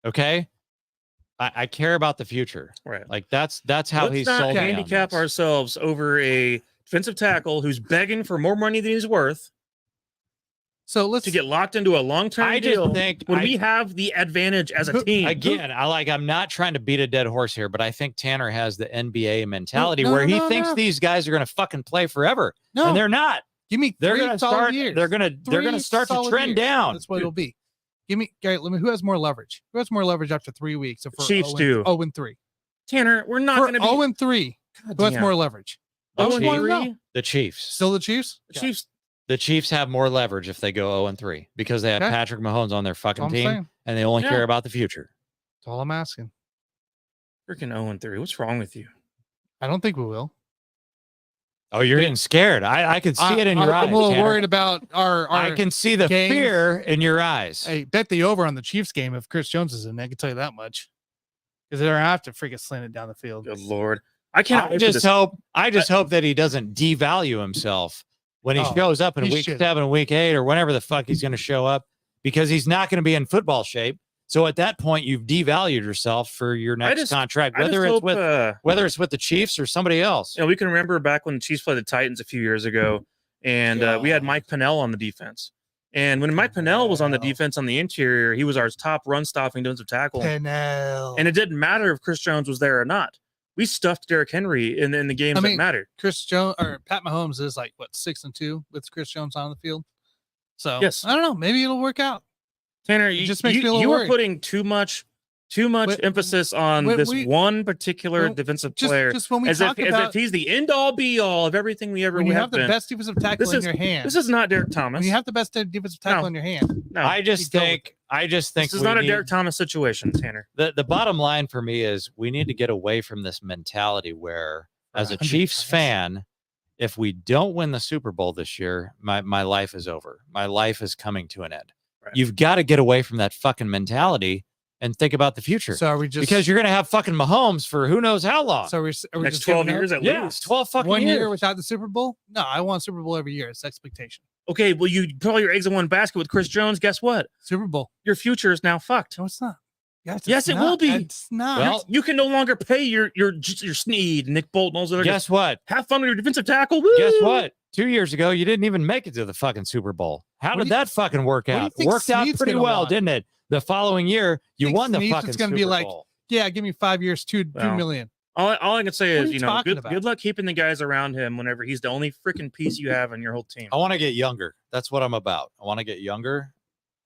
Okay. I care about the future. Right. Like that's how he's sold. Let's not handicap ourselves over a defensive tackle who's begging for more money than he's worth So let's to get locked into a long-term I deal just think when we have the advantage as a team. again, I'm not trying to beat a dead horse here, but I think Tanner has the NBA mentality No, where he no, thinks no. these guys are going to fucking play forever, no. and they're not. Give me They're 3 going to solid start. years. They're going to start to solid trend years. down. That's what it'll be. Give me, Gary. Let me. Who has more leverage? Who has more leverage after 3 weeks? If we're Chiefs do. 0-3. Tanner, we're not For going to be 0-3. Who has more leverage? I The just want to Chiefs. know. The Chiefs. Still the Chiefs. The Chiefs. The Chiefs have more leverage if they go 0-3 because they have Okay. Patrick Mahomes on their That's fucking all I'm team, saying. and they only Yeah. care about the future. That's all I'm asking. Freaking 0-3. What's wrong with you? I don't think we will. Oh, you're getting scared. I can see it in your eyes. I'm a little Tanner. worried about our I can see the games. fear in your eyes. Hey, bet the over on the Chiefs game if Chris Jones is in. I can tell you that much. Because they're gonna have to freaking slant it down the field. Good Lord. I can't I wait for just this. hope that he doesn't devalue himself when he Oh, shows up in he week should. 7, week 8, or whenever the fuck he's going to show up, because he's not going to be in football shape. So at that point, you've devalued yourself for your next contract, I just whether it's hope, with the Chiefs or somebody else. we can remember back when the Chiefs played the Titans a few years ago, and we had Mike Pennell on the defense. And when Mike Pennell was on the defense on the interior, he was our top run-stopping defensive tackle. Pennell. And it didn't matter if Chris Jones was there or not. We stuffed Derrick Henry in the games that mattered. Chris Jones or Pat Mahomes is like what 6-2 with Chris Jones on the field. So Yes. I don't know. Maybe it'll work out. Tanner, It you just makes me a little you were worried. putting too much emphasis on when this we- one particular when- defensive player, Just when we as if, talk about as if he's the end-all, be-all of everything we ever when you have have the been. best defensive tackle This in is- your hand. This is not Derek Thomas. When you have the best defensive tackle No. in your hand. No, I just go with think this is we not a need- Derek Thomas situation, Tanner. the bottom line for me is we need to get away from this mentality where, as a 100%. Chiefs fan, if we don't win the Super Bowl this year, my life is over. My life is coming to an end. Right. You've got to get away from that fucking mentality and think about the future. So are we just Because you're going to have fucking Mahomes for who knows how long. so are we Next just 12 giving up? years at Yeah, least. 12 fucking 1 years. year without the Super Bowl? No, I want Super Bowl every year. It's expectation. Okay, well, you put all your eggs in one basket with Chris Jones. Guess what? Super Bowl. Your future is now fucked. No, it's not. Guys, Yes, it's it will not. be. It's not. Well, You can no longer pay your Snead, Nick Bolton, all those other guys. Guess what? Have fun with your defensive tackle. Woo! Guess what? 2 years ago, you didn't even make it to the fucking Super Bowl. How What did do you- that fucking work what do you out? think Worked out Snead's pretty gonna well, want? didn't it? The following year, you Think won the Snead's fucking just gonna Super be like, Bowl. yeah, give me 5 years, two Well, million. All I can say What is, are you talking about? good luck keeping the guys around him whenever he's the only freaking piece you have in your whole team. I want to get younger. That's what I'm about. I want to get younger.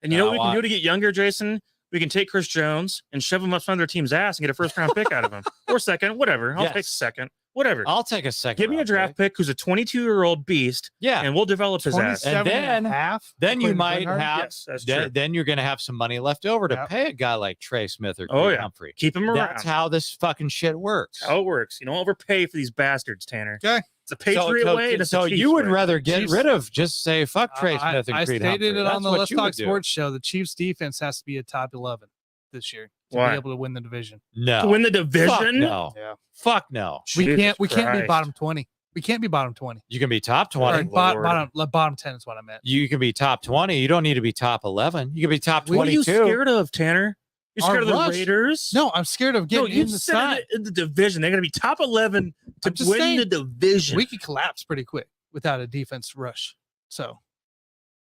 And you know what we I can do want- to get younger, Jason? We can take Chris Jones and shove him up under their team's ass and get a first-round pick out of him. Or second, whatever. I'll take Yes. second. Whatever. I'll take a second. Give me a round draft pick who's a 22-year-old beast, Yeah. and we'll develop his ass. 27 then- and a half. Then you according to might Bernhard. have. Yes, that's true. Then you're going to have some money left over to Yep. pay a guy like Trey Smith or Oh, Creed yeah. Humphrey. Keep him around. That's how this fucking shit works. How it works. You don't overpay for these bastards, Tanner. Okay. It's a Patriot way. And it's a so Chiefs you would way. rather get Chiefs- rid of just say fuck Trey Smith and I Creed stated Humphrey. it That's on the what Let's you Talk would do. Sports show. The Chiefs defense has to be a top 11 this year to Why? be able to win the division. No. To win the Fuck division? no. Yeah. Fuck no. We Jesus can't be Christ. bottom 20. We can't be bottom 20. You can be top Or 20. Lord. bottom 10 is what I meant. You can be top 20. You don't need to be top 11. You can be top What are you 22. scared of, Tanner? You're Our scared of the rush. Raiders? No, I'm scared of No, getting you in the said side. in the division. They're going to be top 11 to I'm just win saying, the division. We could collapse pretty quick without a defense rush. So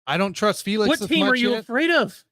I don't trust Felix. What as team much are you yet. afraid of?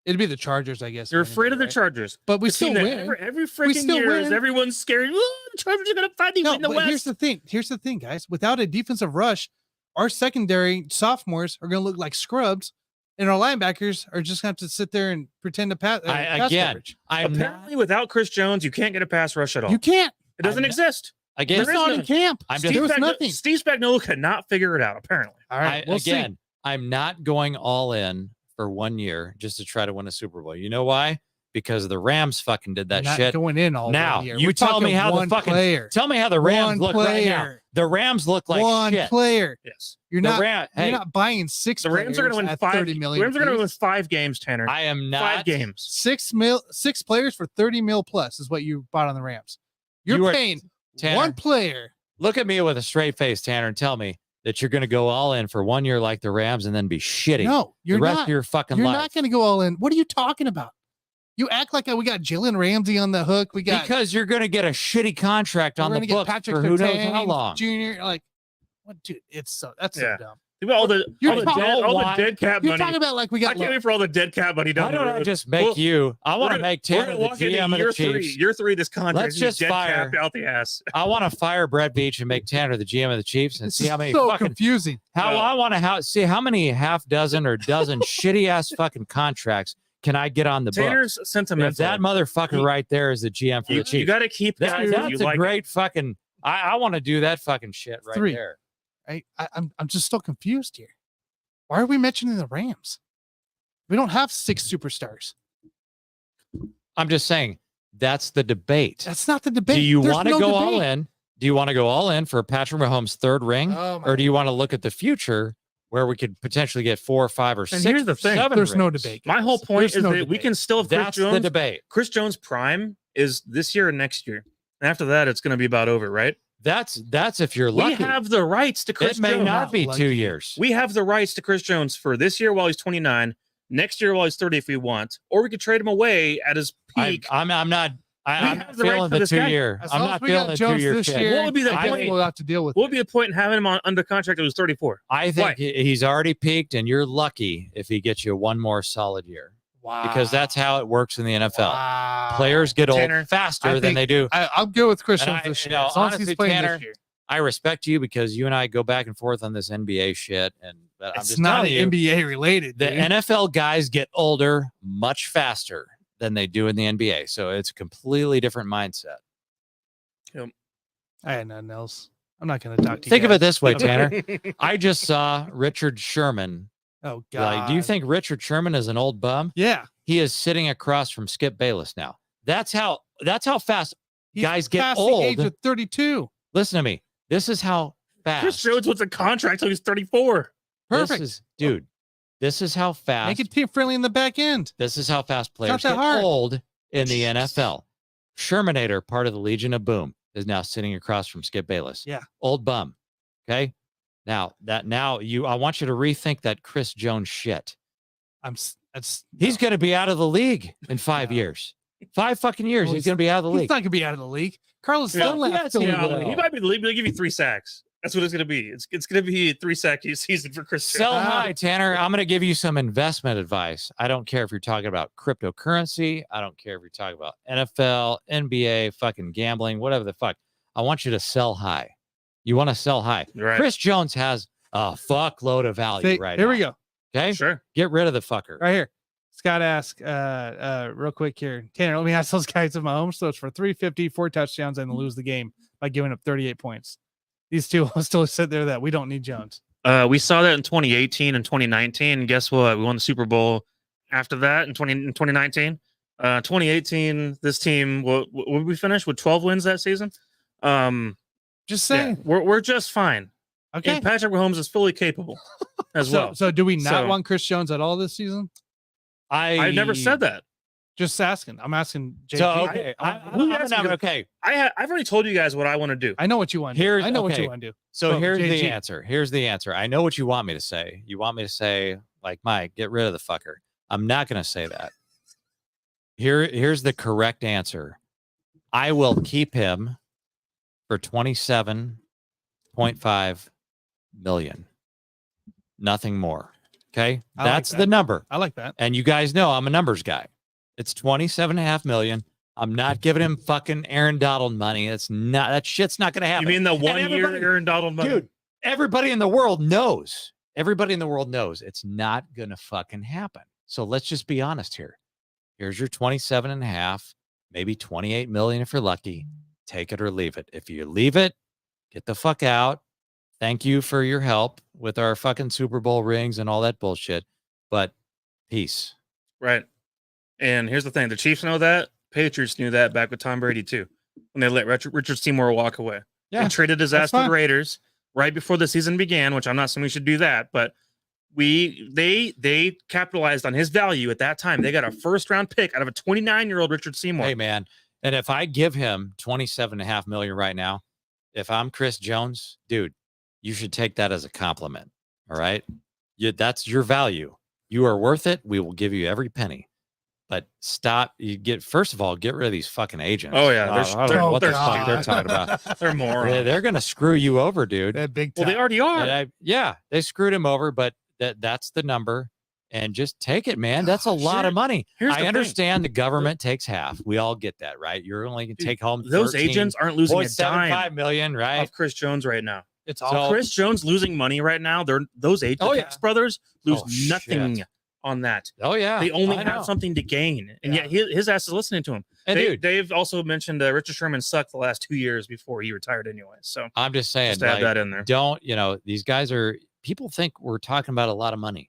It'd be the Chargers, I guess. You're if afraid of the anything, right? Chargers. But we The team still that win. Every freaking still year, win. everyone's scared. "Ooh, the Chargers are going to finally No, win the but West. here's the thing. Here's the thing, guys. Without a defensive rush, our secondary sophomores are going to look like scrubs, and our linebackers are just going to have to sit there and pretend to pass. pass again, coverage. I'm not, Apparently, without Chris Jones, you can't get a pass rush at all. You can't. It doesn't I'm- exist. again, It's There is not no- in camp. I'm just- there was Spagnuolo- nothing. Steve Spagnuolo could not figure it out, apparently. All right, we'll see. again, I'm not going all in for 1 year just to try to win a Super Bowl. You know why? Because the Rams fucking did that Not shit. going in all Now, one year. you We're tell me talking how the one fucking- player. Tell me how the Rams One look right now. player. The Rams look like one shit. player. Yes. You're The not. hey, You're not buying six. The Rams are going to players win at 5 30 million. Rams are going to win apiece. 5 games, Tanner. I am not 5 games. Six players for 30 mil plus is what you bought on the Rams. You're You are- paying Tanner, one player. Look at me with a straight face, Tanner, and tell me that you're going to go all in for 1 year like the Rams and then be shitty No, you're the rest not. of your fucking You're life. not going to go all in. What are you talking about? You act like we got Jalen Ramsey on the hook. We got because you're going to get a shitty contract we're on gonna the get books Patrick for who knows Surtain how long. Jr. Like, What, dude? That's Yeah. so dumb. All the You're dead cap You're money. talking about like we I got. can't wait for all the dead cap money down Why the don't I road. just make you? I want to make We're Tanner gonna the walk into GM of year the three. Chiefs. Year 3 of this contract. Let's he's just dead fire- cap out the ass. I want to fire Brett Beach and make Tanner the GM of the Chiefs and This see how is many so fucking confusing. how No. I want to see how many half dozen or dozen shitty ass fucking contracts can I get on the books. Tanner's sentimental. If that motherfucker right there is the GM for the you Chiefs, got to keep that, guys that's you a like. great fucking. I want to do that fucking shit right 3. there. I'm just still confused here. Why are we mentioning the Rams? We don't have 6 superstars. I'm just saying that's the debate. That's not the debate. Do you There's want to no go debate. all in? Do you want to go all in for Patrick Mahomes' 3rd ring, Oh, my or do you want to look at the future where we could potentially get 4 or 5 or 6? here's the thing. 7 There's no rings? debate. My whole guys. point There's is no that we debate. can still have Chris That's the Jones. debate. Chris Jones' prime is this year and next year. And after that, it's going to be about over, right? That's if you're lucky. We have the rights to Chris It may Jones. not be Lucky. 2 years. We have the rights to Chris Jones for this year while he's 29, next year while he's 30 if we want, or we could trade him away at his peak. I'm not have the right feeling for the this 2 guy. year. As I'm long as not we feeling got the Jones 2 year this shit. year, What would be the I point? think we'll have to deal with What would be the point in having him under contract that was 34? I think he's already peaked, and you're lucky if he gets you one more solid year, Wow. because that's how it works in the NFL. Wow. Players get old Tanner, faster I than think- they do. I'll go with Chris And Jones I- this you year. know, As long as honestly, he's playing Tanner, this year. I respect you because you and I go back and forth on this NBA shit, but I'm It's just not telling you, NBA related. the dude. NFL guys get older much faster than they do in the NBA, so it's a completely different mindset. I had nothing else. I'm not going to talk to you. Think of it guys. this way, Tanner. I just saw Richard Sherman. Oh God. Like, do you think Richard Sherman is an old bum? Yeah. He is sitting across from Skip Bayless now. That's how fast He's guys get past old. the age of 32. Listen to me. This is how fast. Chris Jones wants a contract till he's 34. Perfect. Dude. This is how fast. Make it team friendly in the back end. This is how fast players that get hard. old in the NFL. Shermanator, part of the Legion of Boom, is now sitting across from Skip Bayless. Yeah. Old bum. Okay. I want you to rethink that Chris Jones shit. He's going to be out of the league in 5 No. years. 5 fucking years. Well, he's going to be out of the He's league. not going to be out of the league. Carlos Yeah. Dunlap Yes, still he in the will. league. He might be the league, but they'll give you 3 sacks. That's what it's going to be. It's going to be a 3-sack season for Chris Jones. Sell high, Tanner. I'm going to give you some investment advice. I don't care if you're talking about cryptocurrency. I don't care if you're talking about NFL, NBA, fucking gambling, whatever the fuck. I want you to sell high. You want to sell high. Right. Chris Jones has a fuckload of value See, right here now. we go. Okay? Sure. Get rid of the fucker. Right here. Scott asked real quick here. Tanner, let me ask those guys if Mahomes throws for 350, 4 touchdowns, and lose the game by giving up 38 points. These two will still sit there that we don't need Jones. We saw that in 2018 and 2019. Guess what? We won the Super Bowl after that in 2019. 2018, this team, what did we finish with 12 wins that season? Just saying. We're just fine. Okay. And Patrick Mahomes is fully capable as well. So do we not So- want Chris Jones at all this season? I never said that. Just asking. I'm asking JP. So, okay. I- I've already told you guys what I want to do. I know what you want. Here's- I know what okay. you want to do. So Oh, here's JG. the answer. Here's the answer. I know what you want me to say. You want me to say, like, Mike, get rid of the fucker. I'm not going to say that. Here's the correct answer. I will keep him for $27.5 million. Nothing more. Okay. I like That's that. the number. I like that. And you guys know I'm a numbers guy. It's $27.5 million. I'm not giving him fucking Aaron Donald money. That shit's not going to happen. You mean the 1 year everybody- Aaron Donald money? Dude, everybody in the world knows. Everybody in the world knows it's not going to fucking happen. So let's just be honest here. Here's your 27.5, maybe 28 million if you're lucky. Take it or leave it. If you leave it, get the fuck out. Thank you for your help with our fucking Super Bowl rings and all that bullshit. But peace. Right. And here's the thing: the Chiefs know that. Patriots knew that back with Tom Brady too, when they let Richard Seymour walk away. Yeah, and traded his that's ass to the fine. Raiders right before the season began. Which I'm not saying we should do that, but they capitalized on his value at that time. They got a first-round pick out of a 29-year-old Richard Seymour. Hey, man. And if I give him $27.5 million right now, if I'm Chris Jones, dude, you should take that as a compliment. All right. That's your value. You are worth it. We will give you every penny. But stop. First of all, get rid of these fucking agents. Oh, yeah, I don't know what the fuck they're God. talking about. They're morons. They're gonna screw you over, dude. That big Well, time. they already are. And they screwed him over, but that's the number. And just take it, man. That's a lot of money. Here's the I thing. understand the government takes half. We all get that, right? You're only going to take home Those agents aren't losing a dime 5 million, right? of Chris Jones right now. It's So- all Chris Jones losing money right now. Those agents, Oh, the yeah. Tex brothers, lose Oh, shit. nothing on that. Oh yeah, They only I have know. something to gain, and Yeah. yet his ass is listening to him. And dude, They've also mentioned Richard Sherman sucked the last 2 years before he retired anyway. So I'm just saying, just to add that in there. don't these guys are people think we're talking about a lot of money.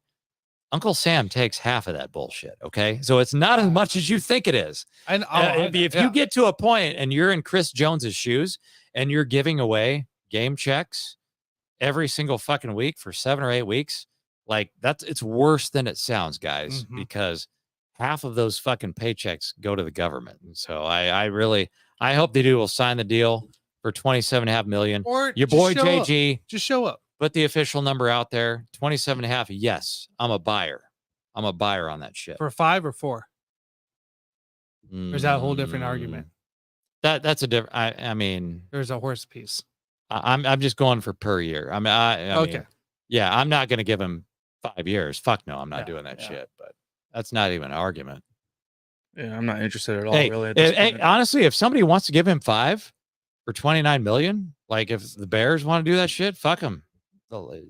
Uncle Sam takes half of that bullshit. Okay, so it's not as much as you think it is. and If you get to a point and you're in Chris Jones's shoes and you're giving away game checks every single fucking week for 7 or 8 weeks, like it's worse than it sounds, guys, Mhm. because half of those fucking paychecks go to the government. And so I hope they will sign the deal for 27.5 million. or Your just boy show up. JG Just show up. put the official number out there, 27.5. Yes, I'm a buyer. I'm a buyer on that shit. For 5 or 4. There's that whole different argument. That's a different. I mean, There's a horse piece. I'm just going for per year. I mean, Okay. yeah, I'm not going to give him 5 years. Fuck no, I'm not Yeah, doing that yeah. shit. But that's not even an argument. Yeah, I'm not interested at all. Hey, really. At this point. honestly, if somebody wants to give him 5 for 29 million, like if the Bears want to do that shit, fuck them.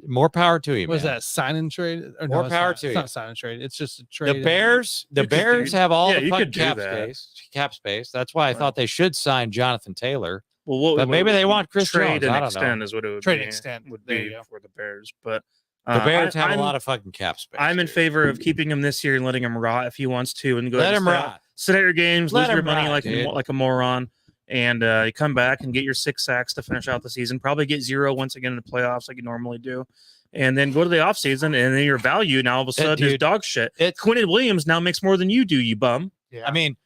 More power to you. Was man. that sign and trade? Or More it's power not. to It's you. not sign and trade. It's just a trade. The Bears, You could do- have all yeah, the you fucking could do cap that. space. That's why I thought they should sign Jonathan Taylor. Well, But maybe they want Chris trade Jones. and I don't extend know. is what it would Trade be. and extend. Would There you be go. for the Bears, but The Bears have I'm- a lot of fucking cap space. I'm in dude. favor of keeping him this year and letting him rot if he wants to, and go Let ahead him and sit rot. out- sit at your games, Let lose your him money rot, dude. like a moron, and you come back and get your 6 sacks to finish out the season. Probably get 0 once again in the playoffs like you normally do, and then go to the offseason, and then your value now all of a sudden is dude, dog shit. it's- Quinton Williams now makes more than you do, you bum. Yeah. I mean,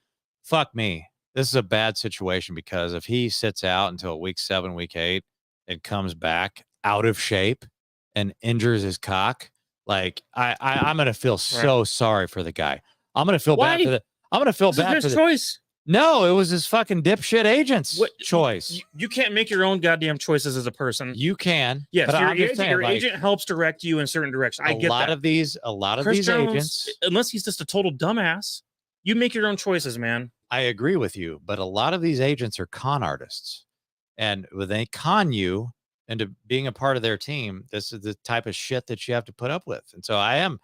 fuck me. This is a bad situation because if he sits out until week 7, week 8, and comes back out of shape and injures his cock, like I'm gonna feel so sorry for the guy. I'm gonna feel Why? bad for the. I'm gonna feel This is bad for his the. choice. No, it was his fucking dipshit agent's What- choice. You can't make your own goddamn choices as a person. You can. Yes, but your, I'm just agent, saying, your like, agent helps direct you in certain directions. I a get lot that. of these Chris Jones, agents. unless he's just a total dumbass, you make your own choices, man. I agree with you, but a lot of these agents are con artists. And when they con you into being a part of their team, this is the type of shit that you have to put up with. And so I'm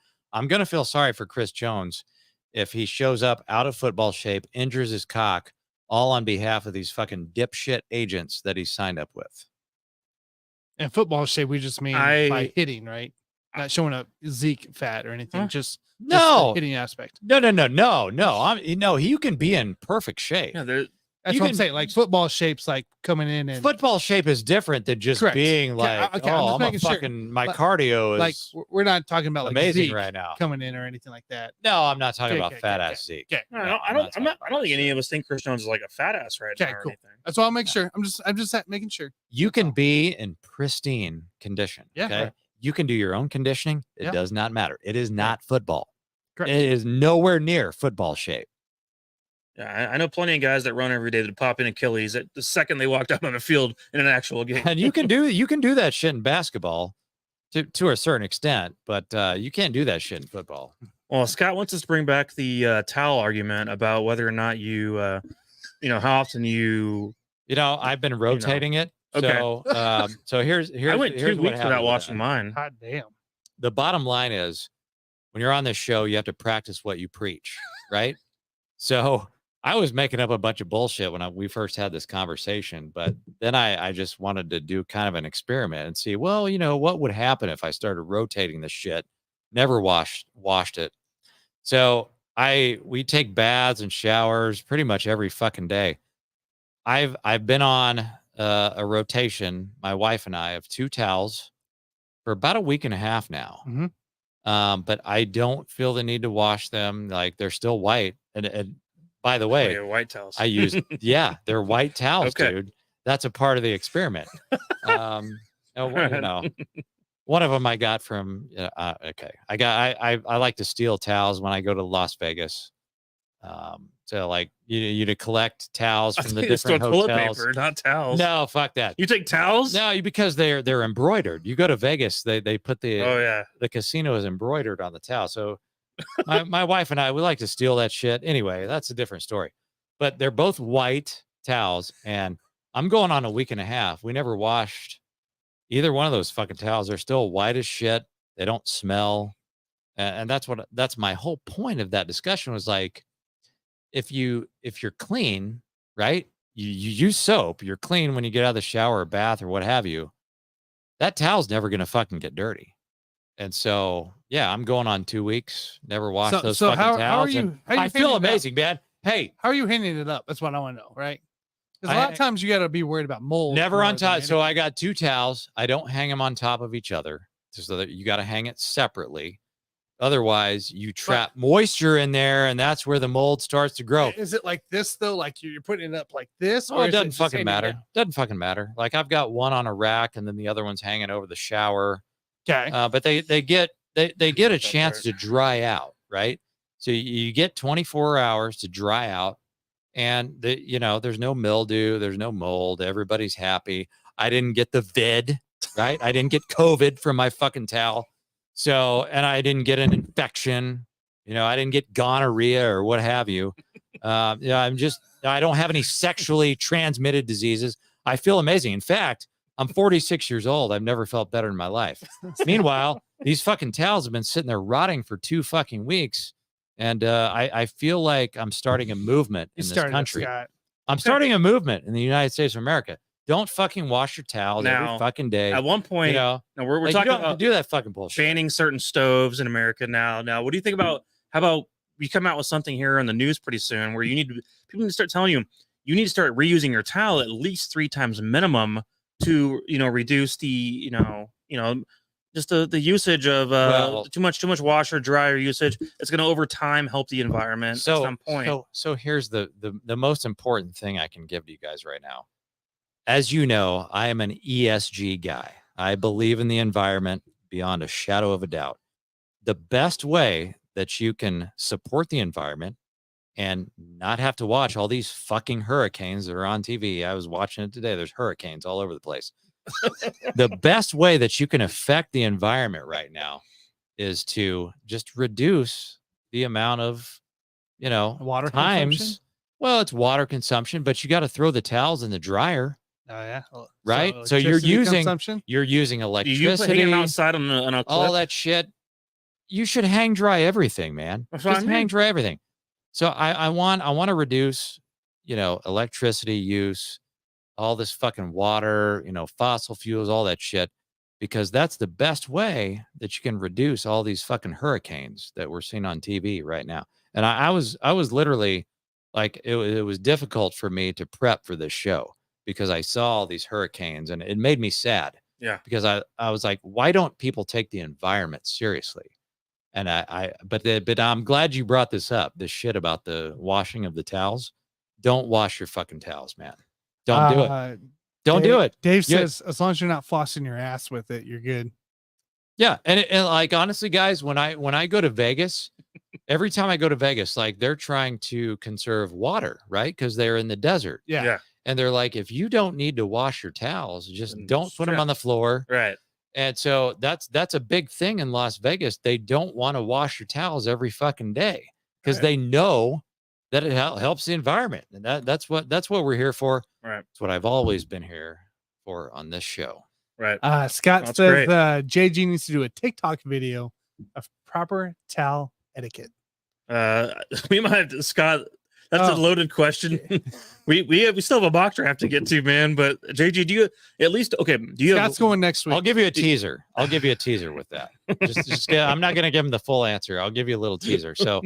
going to feel sorry for Chris Jones if he shows up out of football shape, injures his cock, all on behalf of these fucking dipshit agents that he signed up with. in football shape, we just mean by hitting, right? Not showing up Zeke fat or anything. Huh? Just No, the hitting aspect. no. You can be in perfect shape. Yeah, That's You what can- I'm saying. Like football shapes, like coming in and Football shape is different than just Correct. being Okay, like, okay, I'm just oh, I'm a making sure. fucking, my Like- cardio is like we're not talking about like amazing Zeke right now. coming in or anything like that. No, I'm not talking Okay, about okay, fat okay, ass Zeke. Okay, I don't think any of us think Chris Jones is like a fat ass right Okay, now or cool. anything. that's why I'll make sure. I'm just making sure. You can be in pristine condition. Yeah, Okay. right. You can do your own conditioning. It Yeah. does not matter. It is not football. Correct. It is nowhere near football shape. Yeah, I know plenty of guys that run every day that pop in Achilles at the second they walked out on the field in an actual game. And you can do that shit in basketball to a certain extent, but you can't do that shit in football. Well, Scott wants us to bring back the towel argument about whether or not you, how often you. I've been rotating it. Okay. So here's I went 2 what weeks happened without with washing that. mine. Hot damn. The bottom line is when you're on this show, you have to practice what you preach, right? So I was making up a bunch of bullshit when we first had this conversation, but then I just wanted to do kind of an experiment and see, well, what would happen if I started rotating this shit, never washed it. So we take baths and showers pretty much every fucking day. I've been on a rotation, my wife and I, of 2 towels for about a week and a half now. Mhm. But I don't feel the need to wash them. Like they're still white. And by the way, White towels. I use, they're white towels, Okay. dude. That's a part of the experiment. One of them I got from, okay. I like to steal towels when I go to Las Vegas. So like you to collect towels I from the think it's different toilet hotels. paper, not towels. No, fuck that. You take towels? No, because they're embroidered. You go to Vegas, they put the Oh yeah. the casino is embroidered on the towel. So my wife and I, we like to steal that shit. Anyway, that's a different story. But they're both white towels, and I'm going on a week and a half. We never washed either one of those fucking towels. They're still white as shit. They don't smell. And that's my whole point of that discussion was like, if you're clean, right? You use soap, you're clean when you get out of the shower or bath or what have you. That towel's never gonna fucking get dirty. And so, yeah, I'm going on 2 weeks. Never washed those fucking towels. How are you I feel handling it amazing, man. Hey, How are you handing it up? That's what I want to know, right? Because a lot of times you got to be worried about mold. never more on than top. So anything. I got 2 towels. I don't hang them on top of each other, so that you got to hang it separately. Otherwise, you trap moisture in there, and that's where the mold starts to grow. Is it like this though? Like you're putting it up like this? Oh, or it is doesn't just fucking hanging matter. down? Doesn't fucking matter. Like I've got one on a rack, and then the other one's hanging over the shower. Okay. But they get a That chance part. to dry out, right? So you get 24 hours to dry out, and there's no mildew, there's no mold. Everybody's happy. I didn't get the vid, right? I didn't get COVID from my fucking towel. So, and I didn't get an infection. I didn't get gonorrhea or what have you. I don't have any sexually transmitted diseases. I feel amazing. In fact, I'm 46 years old. I've never felt better in my life. Meanwhile, these fucking towels have been sitting there rotting for 2 fucking weeks. And I feel like I'm starting a movement in this country. I'm starting a movement in the United States of America. Don't fucking wash your towels every fucking day. At one point, now we're like, talking you don't have about to do that fucking bullshit. banning certain stoves in America now. Now, what do you think about how about we come out with something here in the news pretty soon where people need to start telling you need to start reusing your towel at least 3 times minimum to reduce the just the usage of too much washer dryer usage. It's going to over time help the environment at some point. So here's the most important thing I can give to you guys right now. As you know, I am an ESG guy. I believe in the environment beyond a shadow of a doubt. The best way that you can support the environment and not have to watch all these fucking hurricanes that are on TV. I was watching it today. There's hurricanes all over the place. The best way that you can affect the environment right now is to just reduce the amount of, Water times. consumption? Well, it's water consumption, but you got to throw the towels in the dryer. Oh yeah. Right? So you're using electricity. You hang them outside on a all clip? that shit. You should hang dry everything, man. That's what Just I mean. hang dry everything. So I want to reduce, electricity use, all this fucking water, fossil fuels, all that shit, because that's the best way that you can reduce all these fucking hurricanes that we're seeing on TV right now. And I was literally like, it was difficult for me to prep for this show because I saw all these hurricanes and it made me sad. Yeah. Because I was like, why don't people take the environment seriously? And but I'm glad you brought this up, this shit about the washing of the towels. Don't wash your fucking towels, man. Don't do it. Don't do it. Dave says, as long as you're not flossing your ass with it, you're good. Yeah. And like, honestly, guys, when I go to Vegas, every time I go to Vegas, like they're trying to conserve water, right? Because they're in the desert. Yeah. And they're like, if you don't need to wash your towels, just don't put them on the floor. Right. And so that's a big thing in Las Vegas. They don't want to wash your towels every fucking day because they know that it helps the environment. And that's what we're here for. Right. It's what I've always been here for on this show. Right. Scott That's says great. JG needs to do a TikTok video of proper towel etiquette. We might have to, Scott. That's a loaded question. we still have a mock draft to get to, man. But JG, do you at least Scott's going next week. I'll give you a teaser. I'll give you a teaser with that. I'm not going to give him the full answer. I'll give you a little teaser. So,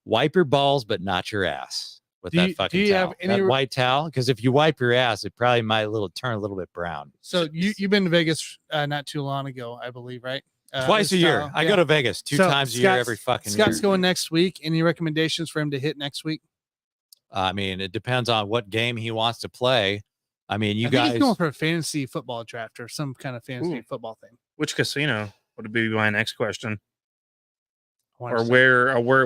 wipe your balls, but not your ass with that fucking towel. That white towel, because if you wipe your ass, it probably might turn a little bit brown. So you've been to Vegas not too long ago, I believe, right? Twice a year. I go to Vegas two times a year every fucking year. Scott's going next week. Any recommendations for him to hit next week? I mean, it depends on what game he wants to play. I mean, I think he's going for a fantasy football draft or some kind of fantasy football thing. Which casino would be my next question? Or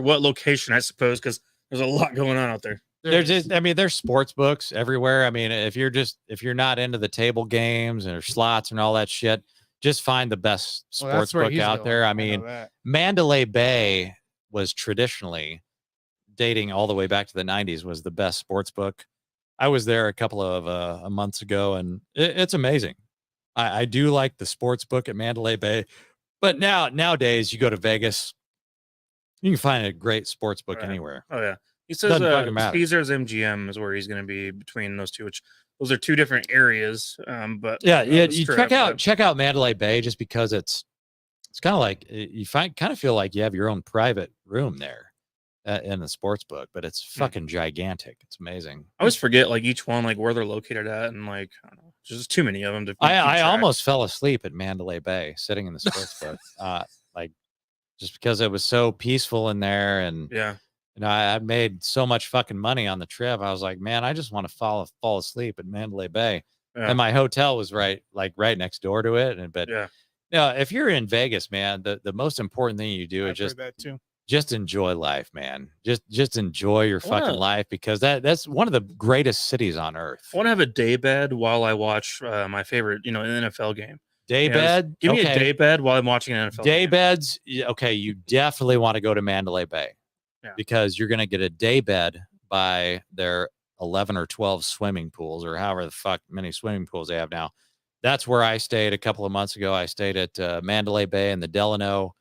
what location, I suppose, because There's a lot going on out there. There's just, I mean, there's sports books everywhere. I mean, if you're not into the table games or slots and all that shit, just find the best sports book out there. I mean, Mandalay Bay was traditionally, dating all the way back to the 90s, was the best sports book. I was there a couple of months ago, and it's amazing. I do like the sports book at Mandalay Bay, but nowadays you go to Vegas, you can find a great sports book anywhere. Oh yeah. He says Caesar's MGM is where he's going to be between those two, which those are two different areas. But you check out Mandalay Bay just because it's kind of like you kind of feel like you have your own private room there in the sports book, but it's fucking gigantic. It's amazing. I always forget like each one, like where they're located at, and like I don't know, there's just too many of them to. I almost fell asleep at Mandalay Bay sitting in the sports book, like just because it was so peaceful in there, and I made so much fucking money on the trip. I was like, man, I just want to fall asleep at Mandalay Bay, and my hotel was right next door to it. And if you're in Vegas, man, the most important thing you do is just enjoy life, man. Just enjoy your fucking life, because that's one of the greatest cities on earth. I want to have a day bed while I watch my favorite, an NFL game. Bed? Give me a day bed while I'm watching an NFL game. Beds, okay, you definitely want to go to Mandalay Bay because you're going to get a day bed by their 11 or 12 swimming pools, or however the fuck many swimming pools they have now. That's where I stayed a couple of months ago. I stayed at Mandalay Bay in the Delano.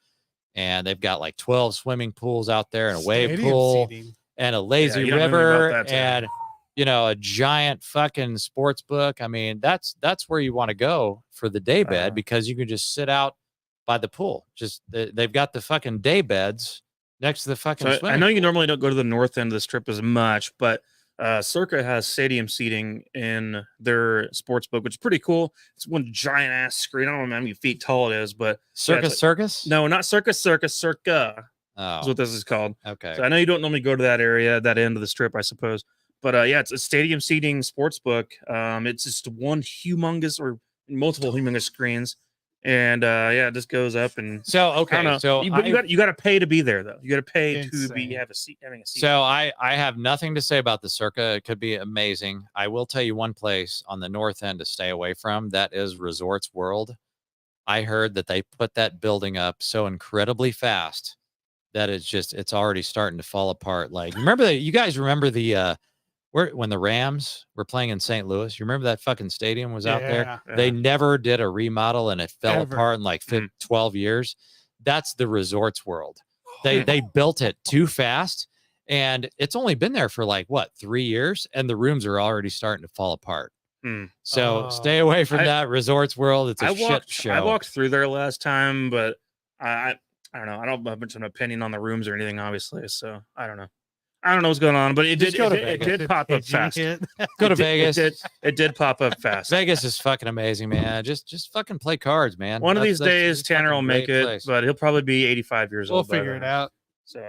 And they've got like 12 swimming pools out there, and a wave pool and a lazy river and, a giant fucking sports book. I mean, that's where you want to go for the day bed, because you can just sit out by the pool. Just they've got the fucking day beds next to the fucking swimming I know you pool. normally don't go to the north end of the strip as much, but Circa has stadium seating in their sports book, which is pretty cool. It's one giant ass screen. I don't know how many feet tall it is, but Circus? No, not Circus. Circa. Oh, is what this is called. Okay. So I know you don't normally go to that area, that end of the strip, I suppose. But it's a stadium seating sports book. It's just one humongous or multiple humongous screens. And it just goes up and so you got to pay to be there though. You got to pay to have a seat, having a seat. So I have nothing to say about the Circa. It could be amazing. I will tell you one place on the north end to stay away from. That is Resorts World. I heard that they put that building up so incredibly fast that it's already starting to fall apart. Like, you guys remember when the Rams were playing in St. Louis, you remember that fucking stadium was out there? Yeah. They never did a remodel, and it fell apart in like 12 years. That's the Resorts World. They built it too fast, and it's only been there for 3 years, and the rooms are already starting to fall apart. So stay away from that Resorts World. It's a shit show. I walked through there last time, but I don't know. I don't have much of an opinion on the rooms or anything, obviously. So I don't know. I don't know what's going on, but it did pop up fast. Go to Vegas. It did pop up fast. Vegas is fucking amazing, man. Just fucking play cards, man. One of these days, Tanner will make it, but he'll probably be 85 years old. We'll figure it out. So,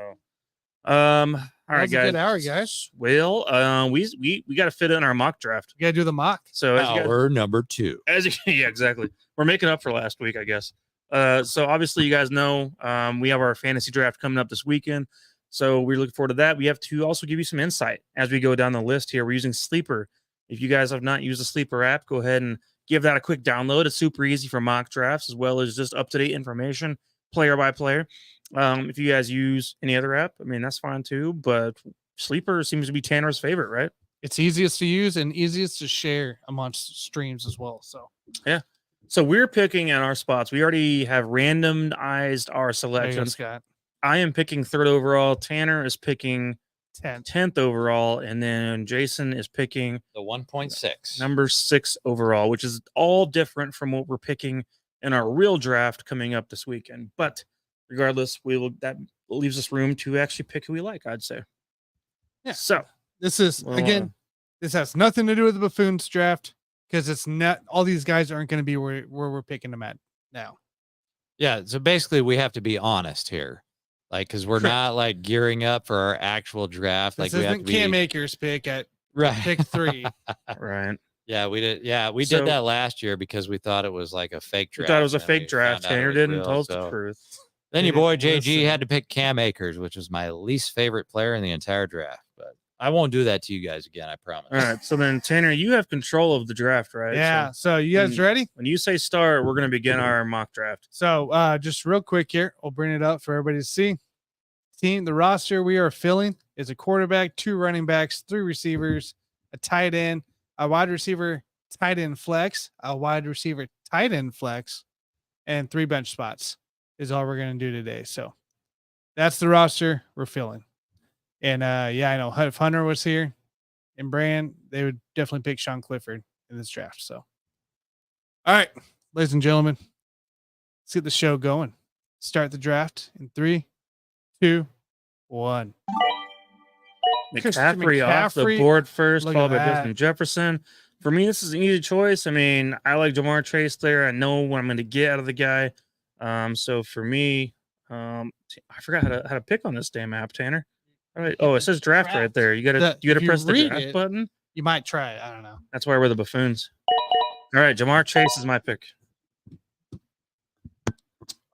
all right, guys. A good hour, guys. Well, we got to fit in our mock draft. You got to do the mock. So hour number 2. Yeah, exactly. We're making up for last week, I guess. So obviously, you guys know we have our fantasy draft coming up this weekend. So we're looking forward to that. We have to also give you some insight as we go down the list here. We're using Sleeper. If you guys have not used the Sleeper app, go ahead and give that a quick download. It's super easy for mock drafts as well as just up-to-date information, player by player. If you guys use any other app, I mean, that's fine too. But Sleeper seems to be Tanner's favorite, right? It's easiest to use and easiest to share amongst streams as well. So yeah. So we're picking in our spots. We already have randomized our selections. Scott. I am picking 3rd overall. Tanner is picking 10th overall. And then Jason is picking the 1.6. Number 6 overall, which is all different from what we're picking in our real draft coming up this weekend. But regardless, that leaves us room to actually pick who we like, I'd say. Yeah. So this is, this has nothing to do with the Buffoons draft, because it's not, all these guys aren't going to be where we're picking them at now. Yeah. So basically, we have to be honest here. Because we're not gearing up for our actual draft. This isn't Cam Akers pick at pick 3. Right. Yeah, we did. Yeah, we did that last year because we thought it was like a fake draft. We thought it was a fake draft. Tanner didn't tell us the truth. Then your Dude, boy JG listen. had to pick Cam Akers, which was my least favorite player in the entire draft. But I won't do that to you guys again, I promise. All right. So then, Tanner, you have control of the draft, right? Yeah. So you guys ready? When you say start, we're going to begin our mock draft. So just real quick here, I'll bring it up for everybody to see. The roster we are filling is a quarterback, 2 running backs, 3 receivers, a tight end, a wide receiver, tight end flex, a wide receiver, tight end flex, and 3 bench spots is all we're going to do today. So that's the roster we're filling. And yeah, I know if Hunter was here and Brand, they would definitely pick Sean Clifford in this draft. So, all right, ladies and gentlemen, let's get the show going. Start the draft in 3, 2, 1. McCaffrey off the board first, Look followed at by that. Justin Jefferson. For me, this is an easy choice. I mean, I like Jamar Chase there. I know what I'm going to get out of the guy. So for me, I forgot how to pick on this damn app, Tanner. All right. Oh, it says draft right there. You gotta If you press the read draft it, button. You might try it. I don't know. That's why we're the buffoons. All right, Jamar Chase is my pick.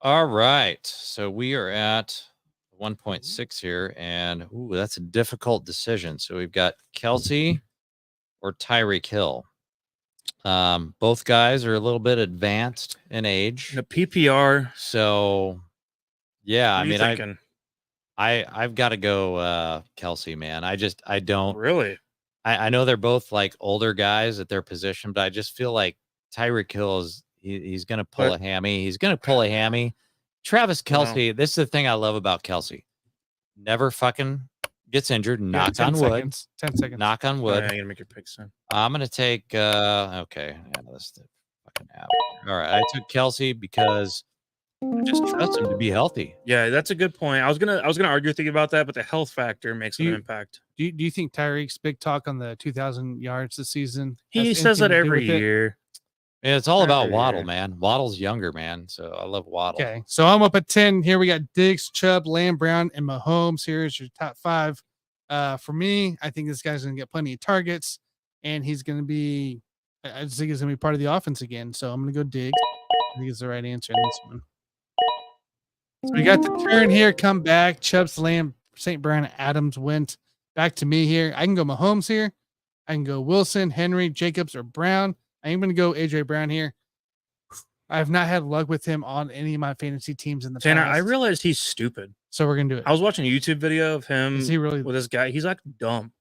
All right. So we are at 1.6 here, and ooh, that's a difficult decision. So we've got Kelsey or Tyreek Hill. Both guys are a little bit advanced in age. The PPR. So yeah, What are you I mean, thinking? I've got to go Kelsey, man. I don't Really? I know they're both like older guys at their position, but I just feel like Tyreek Hill is he's gonna pull a hammy. He's gonna pull a hammy. Travis Kelsey, this is the thing I love about Kelsey. Never fucking gets injured. Knock on wood. 10 seconds. Knock on Oh, wood. yeah, I gotta make your pick soon. I'm gonna take okay. Yeah, that's the fucking app. All right. I took Kelsey because I just trust him to be healthy. Yeah, that's a good point. I was gonna argue with you about that, but the health factor makes an impact. Do you think Tyreek's big talk on the 2,000 yards this season? He has says that anything to do every with it? year. Yeah, it's all about Every Waddle, year. man. Waddle's younger, man. So I love Waddle. Okay, so I'm up at 10. Here we got Diggs, Chubb, Lamb, Brown, and Mahomes. Here's your top 5. For me, I think this guy's going to get plenty of targets, and he's going to be. I just think he's going to be part of the offense again. So I'm going to go Diggs. I think it's the right answer in this one. So we got the turn here. Come back. Chubb's, Lamb, St. Brown, Adams went back to me here. I can go Mahomes here. I can go Wilson, Henry, Jacobs, or Brown. I am going to go AJ Brown here. I have not had luck with him on any of my fantasy teams in the Tanner, past. I realized he's stupid. So we're going to do it. I was watching a YouTube video of him Is he really with this guy. He's like dumb.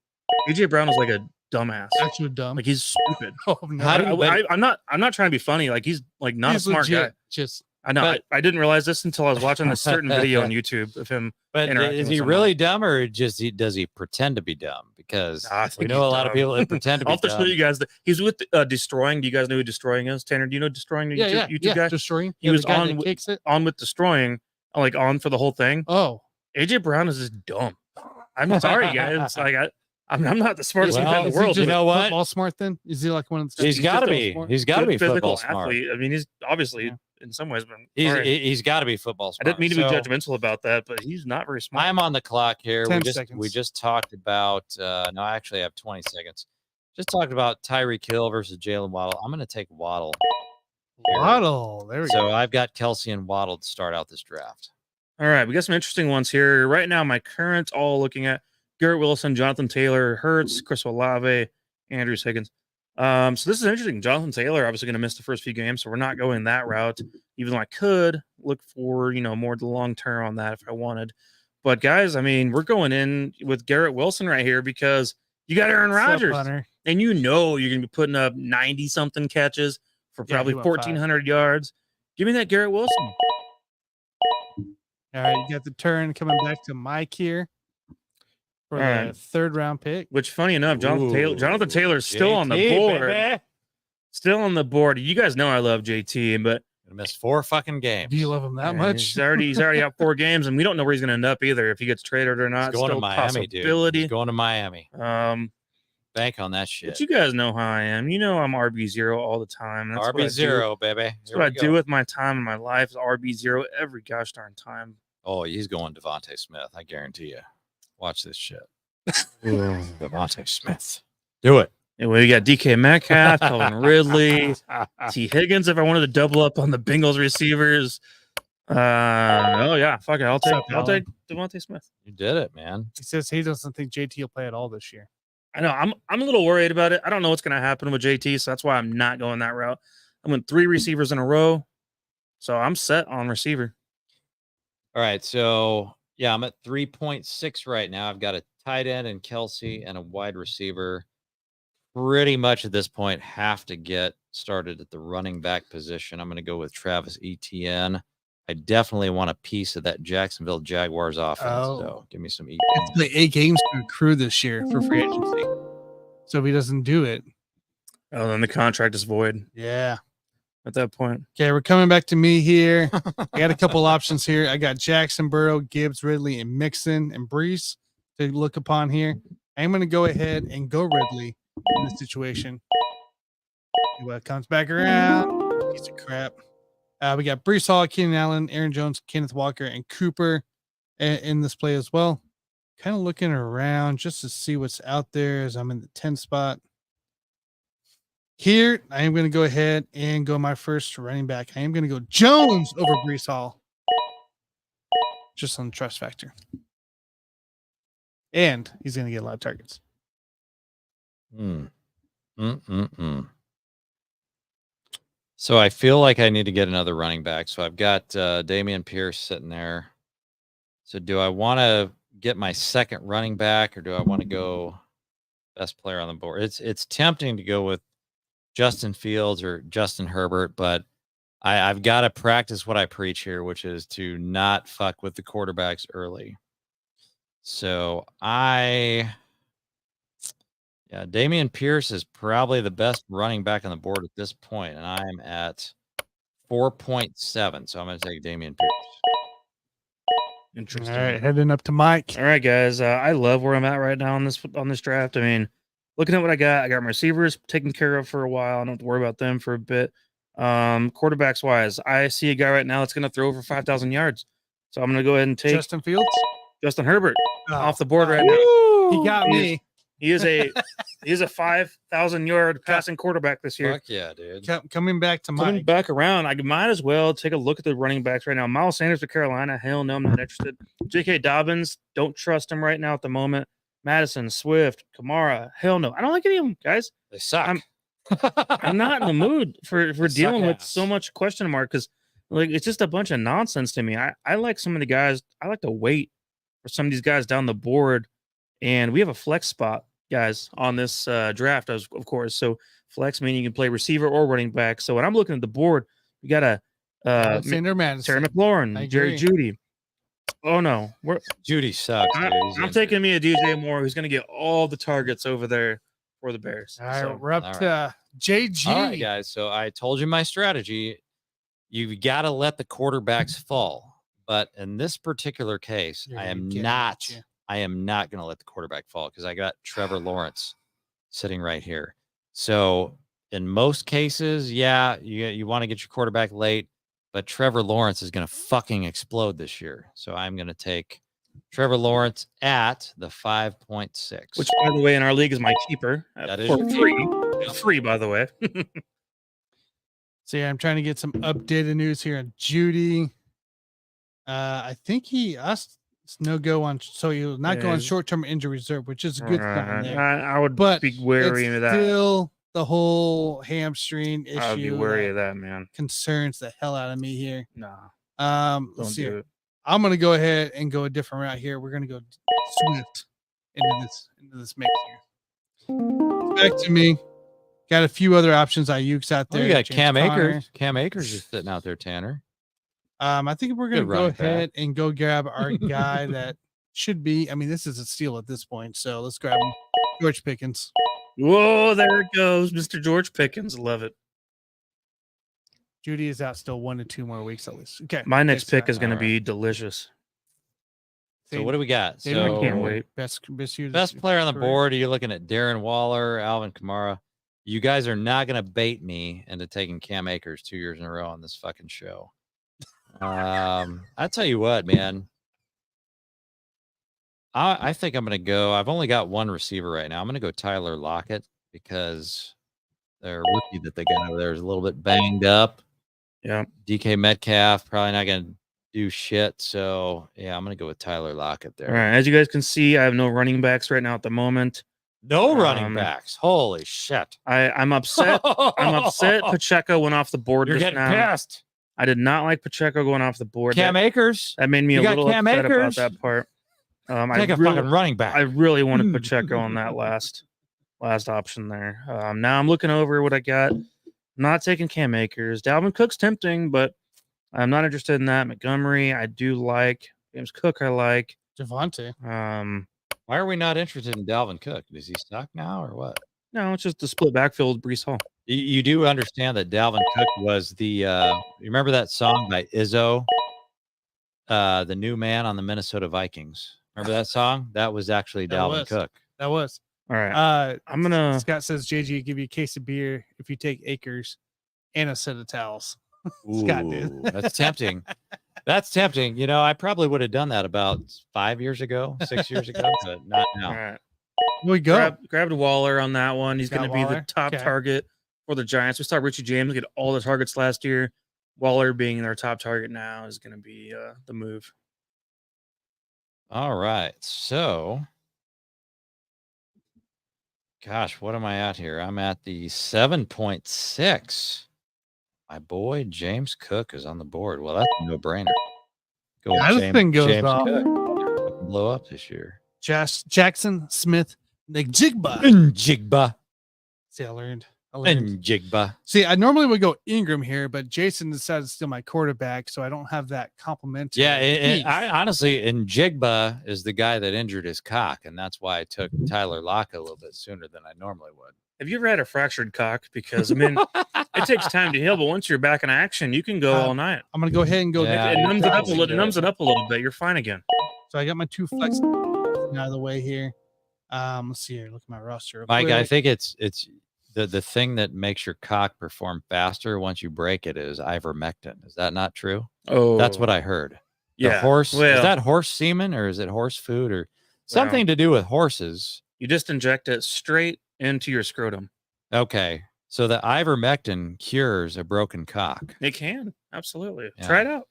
AJ Brown is like a dumbass. actually dumb? Like he's stupid. Oh, no. How do you- I'm not trying to be funny. Like he's like not He's a smart legit, guy. Just I know. But- I didn't realize this until I was watching a certain video on YouTube of him. But interacting is with he someone. really dumb, or does he pretend to be dumb? Because I we think know a he's lot of dumb. people that pretend to I'll be have to show dumb. you guys that he's with Destroying. Do you guys know who Destroying is? Tanner, do you know Destroying? The YouTube guy? destroying. He was the guy on that with- kicks it. On with Destroying, like on for the whole thing. Oh, AJ Brown is just dumb. I'm sorry, guys. Like I'm not the smartest Well, guy in is the he world. just You know what? Football smart then? Is he like one of the? He's got to just a be. smart- He's got to be Good football physical smart. athlete. I mean, he's obviously Yeah. in some ways, but sorry. He's got to be football I smart. didn't mean to be So, judgmental about that, but he's not very smart. I'm on the clock here. 10 We seconds. just talked about. No, I actually have 20 seconds. Just talked about Tyreek Hill versus Jalen Waddle. I'm going to take Waddle. here. Waddle. There we So go. I've got Kelsey and Waddle to start out this draft. All right, we got some interesting ones here. Right now, my currents all looking at Garrett Wilson, Jonathan Taylor, Hurts, Chris Olave, Andrews Higgins. So this is interesting. Jonathan Taylor obviously going to miss the first few games, so we're not going that route. Even though I could look for more the long term on that if I wanted. But guys, I mean, we're going in with Garrett Wilson right here because you got Aaron What's up, Rodgers, Hunter? and you're going to be putting up 90 something catches for Yeah, probably he went 1,400 yards. Give me that Garrett Wilson. All right, you got the turn coming back to Mike here for All the right. 3rd round pick. Which, funny enough, Jonathan Taylor's still on the JT, board. baby. Still on the board. You guys know I love JT, but Gonna miss 4 fucking games. Do you love him that yeah, much? He's already out 4 games, and we don't know where he's going to end up either. If he gets traded or He's not, going to still Miami, dude. possibility. He's going to Miami. Bank on that shit. But you guys know how I am. You know I'm RB0 all the time. That's what I do. RB0, baby. That's Here what I we do go. with my time and my life is RB0 every gosh darn time. Oh, he's going Devontae Smith. I guarantee you. Watch this shit. Devontae Smith. Do it. Anyway, we got DK Metcalf, Calvin Ridley, T. Higgins. If I wanted to double up on the Bengals receivers, Oh yeah, fuck it. I'll What's take up, Alan? Devontae Smith. You did it, man. He says he doesn't think JT will play at all this year. I know I'm a little worried about it. I don't know what's gonna happen with JT, so that's why I'm not going that route. I went 3 receivers in a row, so I'm set on receiver. All right, so yeah, I'm at 3.6 right now. I've got a tight end and Kelsey and a wide receiver. Pretty much at this point, have to get started at the running back position. I'm going to go with Travis Etienne. I definitely want a piece of that Jacksonville Jaguars offense. So give me some It's Etienne. play 8 games to accrue this year for free agency. So if he doesn't do it, Oh, then the contract is void yeah. at that point. Okay, we're coming back to me here. I got a couple options here. I got Jackson, Burrow, Gibbs, Ridley, and Mixon and Brees to look upon here. I'm going to go ahead and go Ridley in this situation. See what comes back around. Piece of crap. We got Brees Hall, Keenan Allen, Aaron Jones, Kenneth Walker, and Cooper in this play as well. Kind of looking around just to see what's out there as I'm in the 10 spot. Here, I am going to go ahead and go my first running back. I am going to go Jones over Brees Hall. Just on the trust factor. And he's going to get a lot of targets. So I feel like I need to get another running back. So I've got Damian Pierce sitting there. So do I want to get my second running back or do I want to go best player on the board? It's tempting to go with Justin Fields or Justin Herbert, but I've got to practice what I preach here, which is to not fuck with the quarterbacks early. So Damian Pierce is probably the best running back on the board at this point, and I'm at 4.7. So I'm going to take Damian Pierce. Interesting. All right, heading up to Mike. All right, guys. I love where I'm at right now on this draft. I mean, looking at what I got my receivers taken care of for a while. I don't have to worry about them for a bit. Quarterbacks wise, I see a guy right now that's going to throw over 5,000 yards. So I'm going to go ahead and take Justin Fields Justin Herbert off the board right now. now. He got me. He is a 5,000 yard passing quarterback this year. Fuck yeah, dude. Coming back to Mike. Coming back around, I might as well take a look at the running backs right now. Miles Sanders to Carolina. Hell no, I'm not interested. J.K. Dobbins, don't trust him right now at the moment. Madison, Swift, Kamara, hell no. I don't like any of them, guys. They suck. I'm not in the mood for dealing with ass. so much question mark because like it's just a bunch of nonsense to me. I like some of the guys. I like to wait for some of these guys down the board, and we have a flex spot, guys, on this draft, of course. So flex meaning you can play receiver or running back. So when I'm looking at the board, we got a Alexander Madison, Terry McLaurin, Jerry Jeudy. Oh no, Judy sucks. I'm taking me a DJ Moore who's going to get all the targets over there for the Bears. All right, So, we're up to JG. All right, guys. So I told you my strategy. You've got to let the quarterbacks fall. But in this particular case, I am not going to let the quarterback fall because I got Trevor Lawrence sitting right here. So in most cases, yeah, you want to get your quarterback late, but Trevor Lawrence is going to fucking explode this year. So I'm going to take Trevor Lawrence at the 5.6. which, by the way, in our league is my keeper. That is for your free. It's free, by the way. So yeah, I'm trying to get some updated news here on Judy. I think he asked no go on, so he will not go on short-term injury reserve, which is a good sign there. I would But be wary of that. Still, the whole hamstring issue. I would be wary of that, man. Concerns the hell out of me here. Nah, let's see. do it. I'm gonna go ahead and go a different route here. We're gonna go Swift into this mix here. Back to me. Got a few other options. Ayuk's out there. You got James Cam Conner. Akers. Cam Akers is sitting out there, Tanner. I think we're gonna Good go running ahead and go grab our guy that should be. I mean, this is a steal at this point. So let's grab him. George Pickens. Whoa, there it goes, Mr. George Pickens. Love it. Judy is out still 1 to 2 more weeks at least. Okay. My next pick is going to be delicious. So what do we got? Same So I can't wait. Best player on the correct. board. Are you looking at Darren Waller, Alvin Kamara? You guys are not going to bait me into taking Cam Akers 2 years in a row on this fucking show. I tell you what, man. I think I'm going to go. I've only got one receiver right now. I'm going to go Tyler Lockett because their rookie that they got over there is a little bit banged up. Yeah. DK Metcalf probably not going to do shit. So yeah, I'm gonna go with Tyler Lockett there. All right. As you guys can see, I have no running backs right now at the moment. No running backs. Holy shit. I'm upset. I'm upset Pacheco went off the board You're just getting now. pissed. I did not like Pacheco going off the board. Cam Akers. That made me You a got little Cam upset about Akers? that part. Take a fucking running back. I really wanted Pacheco on that last option there. Now I'm looking over what I got. I'm not taking Cam Akers. Dalvin Cook's tempting, but I'm not interested in that. Montgomery, I do like. James Cook, I like. Javante. Why are we not interested in Dalvin Cook? Is he stuck now or what? No, it's just the split backfield with Breece Hall. You do understand that Dalvin Cook was the you remember that song by Izzo, the new man on the Minnesota Vikings. Remember that song? That was actually Dalvin Cook. That was. All right. I'm gonna. Scott says JG give you a case of beer if you take Akers and a set of towels. Scott did. That's tempting. That's tempting. You know, I probably would have done that about 5 years ago, 6 years ago, but not now. All right. We go. Grabbed Waller on that one. He's going to be the top Okay. target for the Giants. We saw Richie James get all the targets last year. Waller being their top target now is going to be the move. All right. So, gosh, what am I at here? I'm at the 7.6. My boy James Cook is on the board. Well, that's a no-brainer. Go with This thing goes James off. Cook. Blow up this year. Jackson Smith, Nick Jigba. Jigba. See, I learned. Jigba. See, I normally would go Ingram here, but Jason decided to steal my quarterback, so I don't have that complimentary. Yeah, I honestly, and Jigba is the guy that injured his cock, and that's why I took Tyler Lockett a little bit sooner than I normally would. Have you ever had a fractured cock? Because, I mean, it takes time to heal, but once you're back in action, you can go all night. I'm going to go ahead and go. Yeah, It numbs it up a little bit. You're fine again. So I got my two flex out of the way here. Let's see here. Look at my roster. real Mike, quick. I think it's the thing that makes your cock perform faster once you break it is ivermectin. Is that not true? Oh, That's what I heard. The Yeah. horse, Well, is that horse semen or is it horse food or something to do with horses? you just inject it straight into your scrotum. Okay. So the ivermectin cures a broken cock. It can. Absolutely. Yeah. Try it out.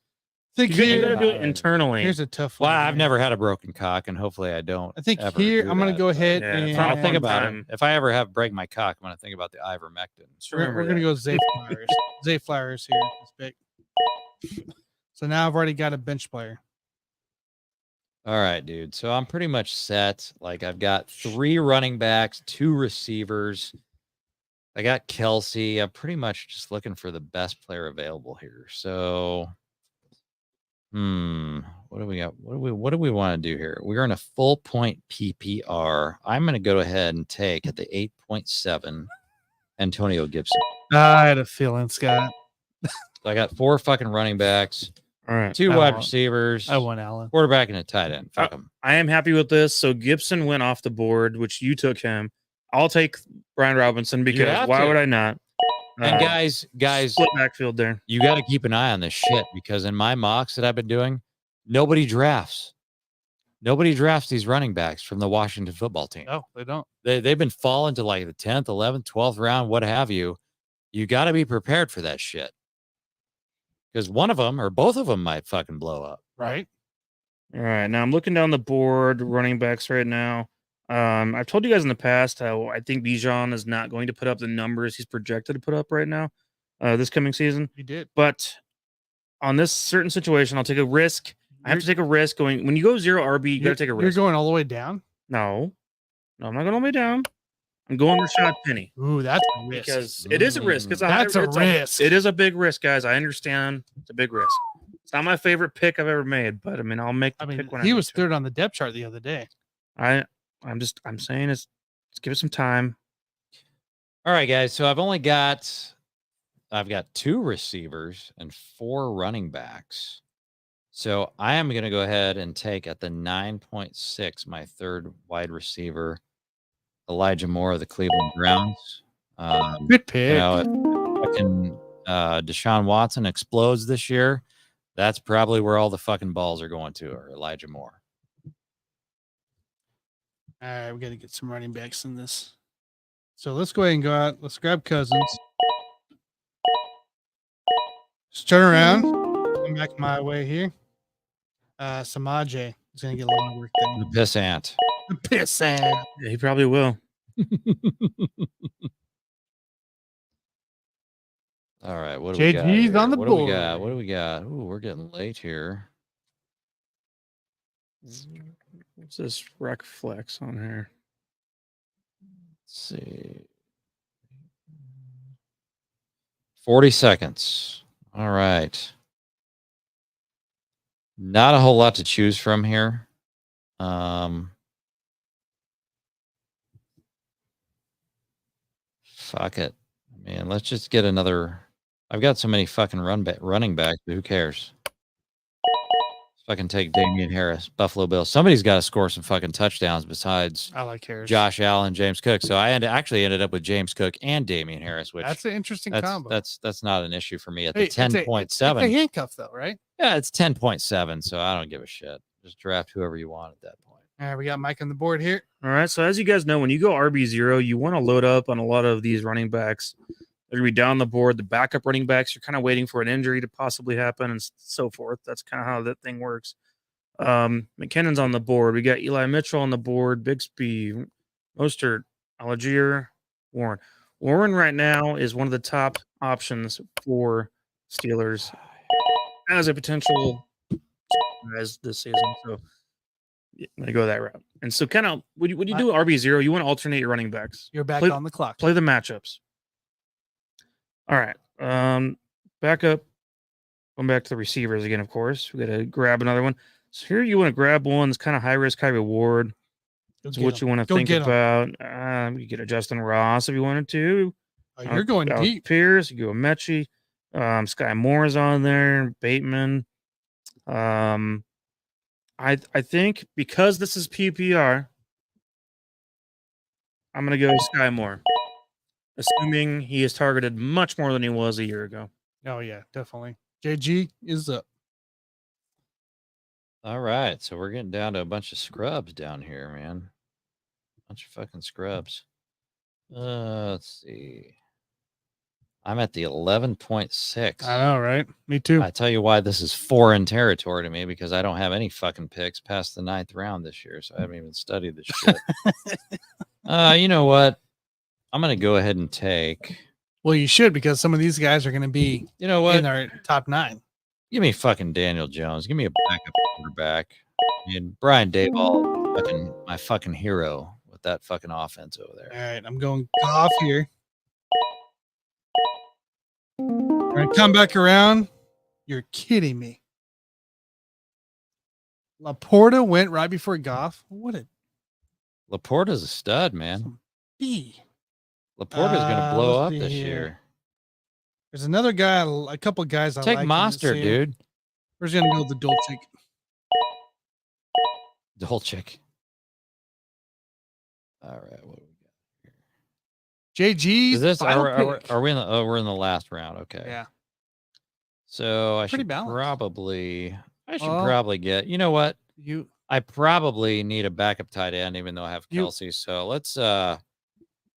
think You here, got to do it internally. here's a tough Well, one. I've here. never had a broken cock, and hopefully I don't. I think ever here do I'm going to that. go ahead Yeah, and it's not a I'll think fun about time. it. If I ever have break my cock, I'm going to think about the ivermectin. we're going to go Zay Flowers. Zay Flowers here. This pick. So now I've already got a bench player. All right, dude. So I'm pretty much set. Like I've got 3 running backs, 2 receivers. I got Kelsey. I'm pretty much just looking for the best player available here. So, what do we got? What do we want to do here? We're in a full point PPR. I'm going to go ahead and take at the 8.7 Antonio Gibson. I had a feeling, Scott. So I got 4 fucking running backs, All right. 2 I wide want- receivers, I won, Allen. quarterback, and a tight end. Fuck them. I am happy with this. So Gibson went off the board, which you took him. I'll take Brian Robinson because have why to. would I not? And guys, Split backfield there. you got to keep an eye on this shit because in my mocks that I've been doing, nobody drafts. Nobody drafts these running backs from the Washington football team. No, they don't. They've been falling to like the 10th, 11th, 12th round, what have you. You got to be prepared for that shit. Because one of them or both of them might fucking blow up. Right? All right. Now I'm looking down the board, running backs right now. I've told you guys in the past how I think Bijan is not going to put up the numbers he's projected to put up right now, this coming season. You did. But on this certain situation, I'll take a risk. I have to take a risk going when you go 0 RB, you got to take a You're risk. going all the way down? No, I'm not going all the way down. I'm going Rashad Penny Ooh, that's a risk. because it is a risk. It's That's a risk. It is a big risk, guys. I understand it's a big risk. It's not my favorite pick I've ever made, but I mean, I'll make the pick when I he need was to. third on the depth chart the other day. I'm saying let's give it some time. All right, guys. So I've got 2 receivers and 4 running backs. So I am going to go ahead and take at the 9.6 my 3rd wide receiver, Elijah Moore of the Cleveland Browns. Good pick. You know, if fucking Deshaun Watson explodes this year, that's probably where all the fucking balls are going to, or Elijah Moore. All right, we got to get some running backs in this. So let's go ahead and go out. Let's grab Cousins. Just turn around. Come back my way here. Samaje is going to get a little more work The than piss ant. the piss and Yeah, he probably will. All right, what do we got? JG's here? on the What do we got? board. What do we got? Ooh, we're getting late here. What's this rec flex on here? Let's see. 40 seconds. All right. Not a whole lot to choose from here. Fuck it. Man, let's just get another. I've got so many fucking running backs, but who cares? Fucking take Damian Harris, Buffalo Bills. Somebody's got to score some fucking touchdowns besides I like Harris. Josh Allen, James Cook. So I actually ended up with James Cook and Damian Harris, which That's an interesting that's combo. that's not an issue for me at Hey, the 10.7. It's a handcuff, though, right? Yeah, it's 10.7, so I don't give a shit. Just draft whoever you want at that point. All right, we got Mike on the board here. All right. So as you guys know, when you go RB0, you want to load up on a lot of these running backs. They're going to be down the board. The backup running backs, you're kind of waiting for an injury to possibly happen and so forth. That's kind of how that thing works. McKinnon's on the board. We got Eli Mitchell on the board, Bixby, Mostert, Algier, Warren. Warren right now is one of the top options for Steelers as a potential as this season. So yeah, I'm gonna go that route. And so kind of when you do RB0, you want to alternate your running backs. You're back Play- on the clock. Play the matchups. All right. Back up. Going back to the receivers again, of course. We got to grab another one. So here you want to grab one that's kind of high risk, high reward. That's what you want to think about. You get a Justin Ross if you wanted to. Oh, you're going deep. Pierce, you go Mechie. Sky Moore is on there. Bateman. I think because this is PPR, I'm gonna go Sky Moore, assuming he is targeted much more than he was a year ago. Oh yeah, definitely. JG is up. All right, so we're getting down to a bunch of scrubs down here, man. Bunch of fucking scrubs. Let's see. I'm at the 11.6. I know, right? Me too. I tell you why this is foreign territory to me, because I don't have any fucking picks past the 9th round this year, so I haven't even studied this shit. You know what? I'm gonna go ahead and take. Well, you should, because some of these guys are going to be, You know what? in our top 9. Give me fucking Daniel Jones. Give me a backup quarterback. And Brian Daboll, fucking my fucking hero with that fucking offense over there. All right, I'm going off here. All right, come back around. You're kidding me. Laporta went right before Goff. What a Laporta's a stud, man. B. Laporta's gonna blow up let's see this here. year. There's another guy, a couple guys I Take like. in this Monster, here. dude. We're just gonna go with the Dolchik. Dolchik. All right, what do we got here? JG. Is this final pick. are we in the we're in the last round? Okay. Yeah. So I Pretty should balanced. probably get. You know what? You I probably need a backup tight end, even though I have Kelsey. So let's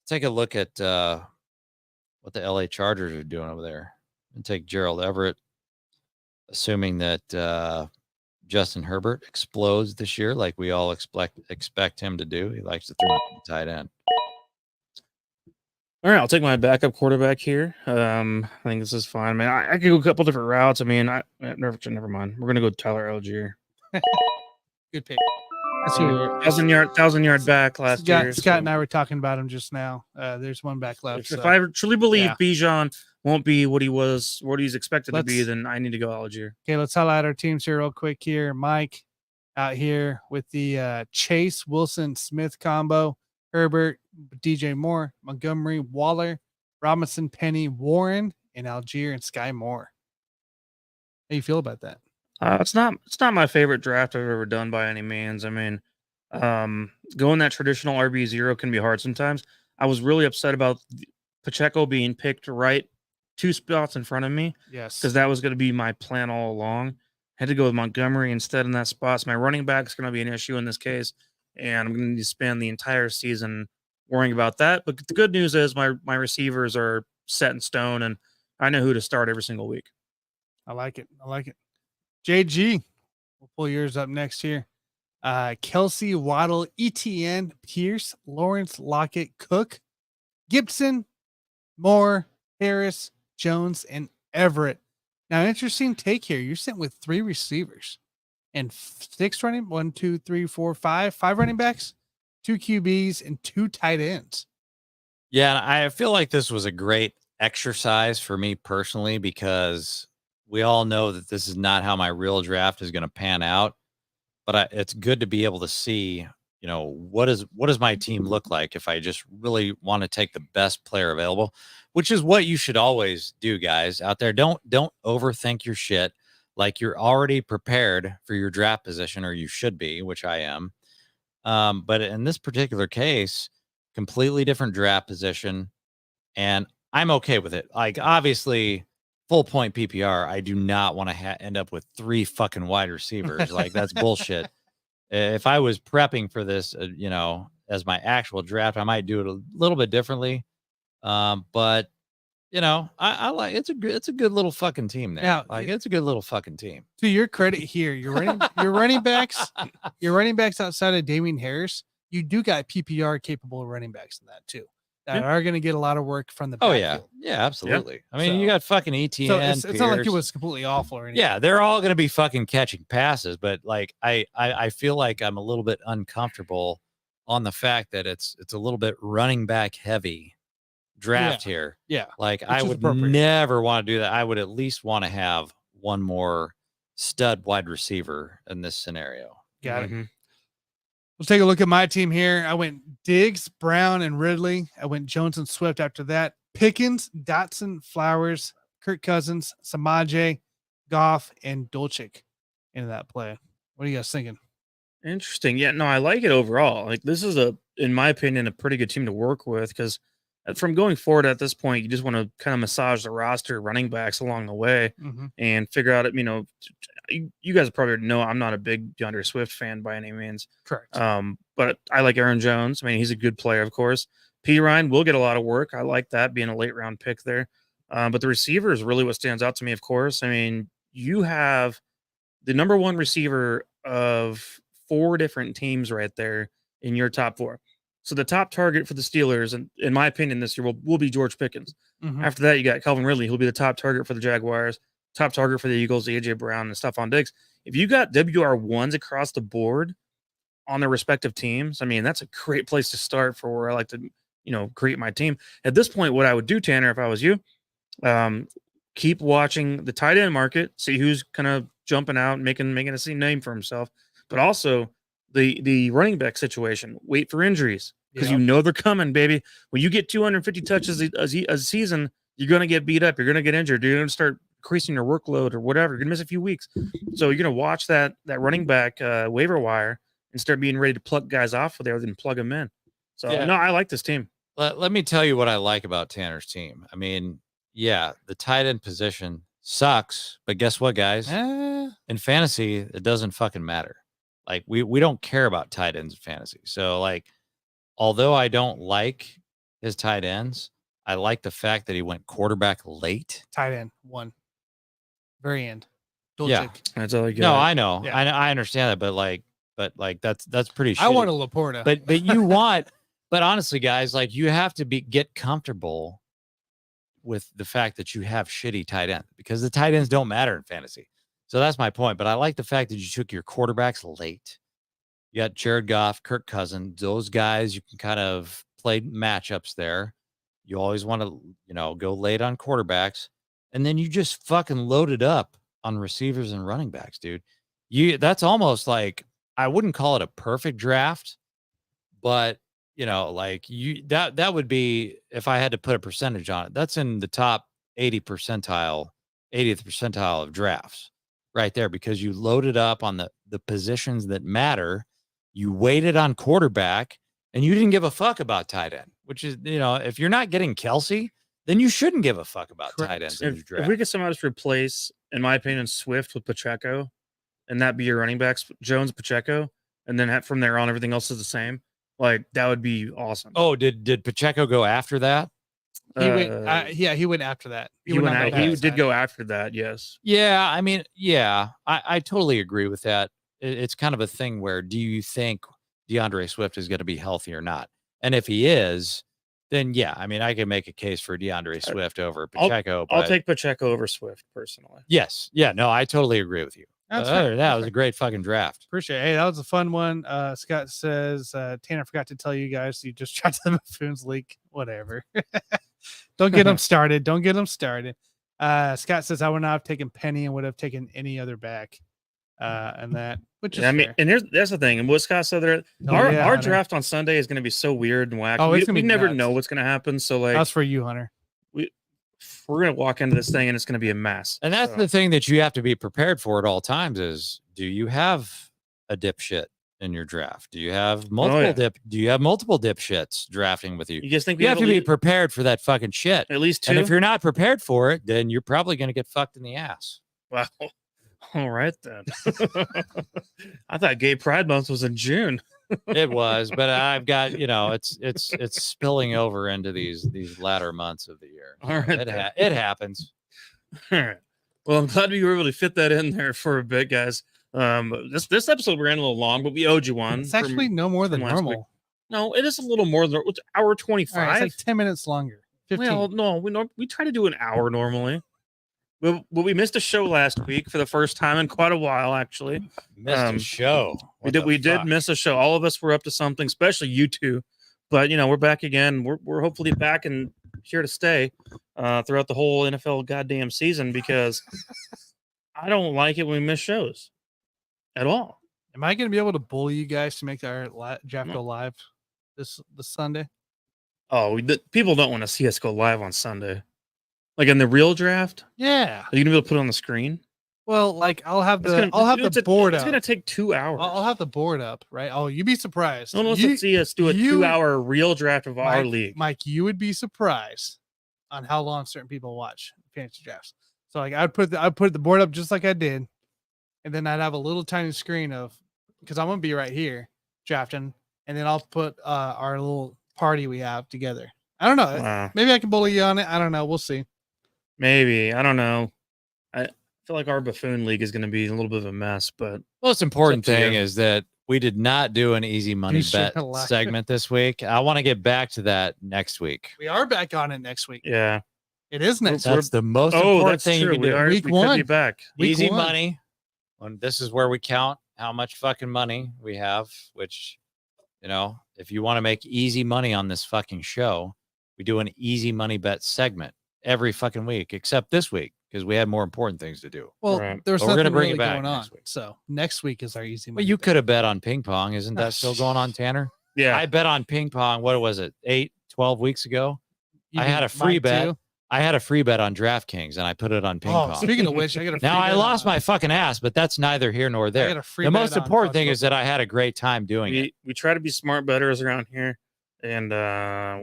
take a look at what the LA Chargers are doing over there, and take Gerald Everett, assuming that Justin Herbert explodes this year, like we all expect him to do. He likes to throw it to the tight end. All right, I'll take my backup quarterback here. I think this is fine, man. I could go a couple different routes. I mean, never mind. We're gonna go Tyler Algier. good pick. That's who 1,000-yard back last year. Scott and I were talking about him just now. There's one back left. If I truly believe yeah. Bijan won't be what he's expected to be, then I need to go Algier. Okay, let's highlight our teams here real quick here. Mike out here with the Chase, Wilson, Smith combo. Herbert, DJ Moore, Montgomery, Waller, Robinson, Penny, Warren, and Algier and Sky Moore. How you feel about that? It's not my favorite draft I've ever done by any means. I mean, going that traditional RB0 can be hard sometimes. I was really upset about Pacheco being picked right 2 spots in front of me. Yes. Because that was going to be my plan all along. Had to go with Montgomery instead in that spot. So my running back is going to be an issue in this case. And I'm going to need to spend the entire season worrying about that. But the good news is my receivers are set in stone, and I know who to start every single week. I like it. JG, We'll pull yours up next here. Kelsey, Waddle, ETN, Pierce, Lawrence, Lockett, Cook, Gibson, Moore, Harris, Jones, and Everett. Now, interesting take here. You're sitting with 3 receivers and 6 running, 1, 2, 3, 4, 5 running backs, 2 QBs, and 2 tight ends. Yeah, I feel like this was a great exercise for me personally because we all know that this is not how my real draft is going to pan out. But it's good to be able to see, what does my team look like if I just really want to take the best player available, which is what you should always do, guys out there. Don't overthink your shit. Like, you're already prepared for your draft position, or you should be, which I am. But in this particular case, completely different draft position, and I'm okay with it. Like, obviously, full point PPR, I do not want to end up with 3 fucking wide receivers. Like, that's bullshit. If I was prepping for this, as my actual draft, I might do it a little bit differently. But I like it's a good little fucking team there. Yeah, like, it's a good little fucking team. To your credit here, your running backs outside of Damian Harris, you do got PPR capable running backs in that too. That are going to get a lot of work from the backfield. Yeah, absolutely. Yeah. I mean, So- you got fucking ETN. So it's not like it Pierce. was completely awful or anything. Yeah, they're all going to be fucking catching passes, but like I feel like I'm a little bit uncomfortable on the fact that it's a little bit running back heavy draft here. Yeah. Like, Which I is would appropriate. never want to do that. I would at least want to have one more stud wide receiver in this scenario. Got it. Mhm. Let's take a look at my team here. I went Diggs, Brown, and Ridley. I went Jones and Swift after that. Pickens, Dotson, Flowers, Kirk Cousins, Samaje, Goff, and Dolchik into that play. What are you guys thinking? Interesting. Yeah, no, I like it overall. Like, this is in my opinion, a pretty good team to work with, because from going forward at this point, you just want to kind of massage the roster running backs along the way and figure out, you guys probably know I'm not a big DeAndre Swift fan by any means. Correct. But I like Aaron Jones. I mean, he's a good player, of course. P. Ryan will get a lot of work. I like that, being a late round pick there. But the receiver is really what stands out to me, of course. I mean, you have the number 1 receiver of 4 different teams right there in your top 4. So the top target for the Steelers, and in my opinion, this year will be George Pickens. After that, you got Calvin Ridley, who'll be the top target for the Jaguars, top target for the Eagles, AJ Brown, and Stephon Diggs. If you got WR1s across the board on their respective teams, I mean, that's a great place to start for where I like to, create my team. At this point, what I would do, Tanner, if I was you, keep watching the tight end market, see who's kind of jumping out, making a name for himself, but also the running back situation. Wait for injuries, because they're coming, baby. When you get 250 touches a season, you're going to get beat up. You're going to get injured. You're going to start increasing your workload or whatever. You're going to miss a few weeks. So you're going to watch that running back waiver wire and start being ready to pluck guys off of there, then plug them in. So, no, I like this team. Let me tell you what I like about Tanner's team. I mean, yeah, the tight end position sucks, but guess what, guys? In fantasy, it doesn't fucking matter. Like, we don't care about tight ends in fantasy. So, like, although I don't like his tight ends, I like the fact that he went quarterback late. Tight end 1. Very end. Dolchik. Yeah. That's all I got. No, I know. Yeah. I understand that, but that's pretty shitty. I want a Laporta. But you want, but honestly, guys, like, you have to get comfortable with the fact that you have shitty tight ends, because the tight ends don't matter in fantasy. So that's my point. But I like the fact that you took your quarterbacks late. You got Jared Goff, Kirk Cousins, those guys, you can kind of play matchups there. You always want to, go late on quarterbacks, and then you just fucking load it up on receivers and running backs, dude. That's almost like, I wouldn't call it a perfect draft, but that would be, if I had to put a percentage on it, that's in the top 80th percentile of drafts right there, because you loaded up on the positions that matter. You waited on quarterback, and you didn't give a fuck about tight end, which is, if you're not getting Kelsey, then you shouldn't give a fuck about tight ends in your If draft. we could somehow just replace, in my opinion, Swift with Pacheco, and that be your running backs, Jones, Pacheco, and then from there on, everything else is the same. Like, that would be awesome. Oh, did Pacheco go after that? He went. He went after that. He went on the he bad did side. go after that. Yes. Yeah, I mean, yeah, I totally agree with that. It's kind of a thing where do you think DeAndre Swift is going to be healthy or not? And if he is, then yeah, I mean, I can make a case for DeAndre Swift over Pacheco. I'll take Pacheco over Swift personally. Yes. Yeah, no, I totally agree with you. That's Other fair. than that was a great fucking draft. Appreciate it. Hey, that was a fun one. Scott says, Tanner forgot to tell you guys you just dropped the Buffoons leak. Whatever. Don't get them started. Don't get them started. Scott says, I would not have taken Penny and would have taken any other back. And that, which is I mean, fair. and that's the thing. And what Scott said there, Oh, our yeah, Hunter. draft on Sunday is going to be so weird and wacky. Oh, it's gonna we be never nuts. know what's going to happen. So like, That's for you, Hunter. we're going to walk into this thing and it's going to be a mess. And that's So, the thing that you have to be prepared for at all times is do you have a dipshit in your draft? Do you have multiple do you have multiple dipshits drafting with you? you guys think we You have to be at prepared for that fucking shit. least two? And if you're not prepared for it, then you're probably going to get fucked in the ass. Wow. All right then. I thought Gay Pride Month was in June. It was, but I've got, it's spilling over into these latter months of the year. All right. It happens. All right. Well, I'm glad we were able to fit that in there for a bit, guys. This episode ran a little long, but we owed you one. It's actually no more than from last week. normal. No, it is a little more than it's hour 25. All right, it's like 10 minutes longer. 15. Well, no, we try to do an hour normally. But we missed a show last week for the first time in quite a while, actually. Missed a show. We did miss a show. All of us were up to something, especially you two. But we're back again. We're hopefully back and here to stay throughout the whole NFL goddamn season because I don't like it when we miss shows at all. Am I going to be able to bully you guys to make our draft go live this Sunday? Oh, people don't want to see us go live on Sunday. Like in the real draft? Yeah. Are you gonna be able to put it on the screen? Well, like I'll have the the board up. It's gonna take 2 hours. I'll have the board up, right? Oh, you'd be surprised. No one wants to see us do a 2-hour real draft of our league. Mike, you would be surprised on how long certain people watch fantasy drafts. So like I'd put the board up just like I did, and then I'd have a little tiny screen of because I'm gonna be right here drafting, and then I'll put our little party we have together. I don't know. Wow. Maybe I can bully you on it. I don't know. We'll see. Maybe. I don't know. I feel like our buffoon league is going to be a little bit of a mess, but Most important It's up to thing you. is that we did not do an easy money You sure bet alive. segment this week. I want to get back to that next week. We are back on it next week. yeah. It is next We're- week. That's the most Oh, important that's thing true. you can do. Week We one. could be back. Week Easy one. money. And this is where we count how much fucking money we have, which, if you want to make easy money on this fucking show, we do an easy money bet segment every fucking week, except this week because we had more important things to do. Well, Right. there's But we're gonna nothing bring it really back going on. next week. So next week is our easy money. Well, you bet. could have bet on ping pong. Isn't that still going on, Tanner? Yeah. I bet on ping pong. What was it? 12 weeks ago? You I beat had a free Mike, bet. too? I had a free bet on DraftKings and I put it on ping Oh, pong. speaking of which, I got a free Now I bet lost on- my fucking ass, but that's neither here nor I there. got a free The bet most on important college thing is that I had a great time doing it. We try to be smart bettors around here and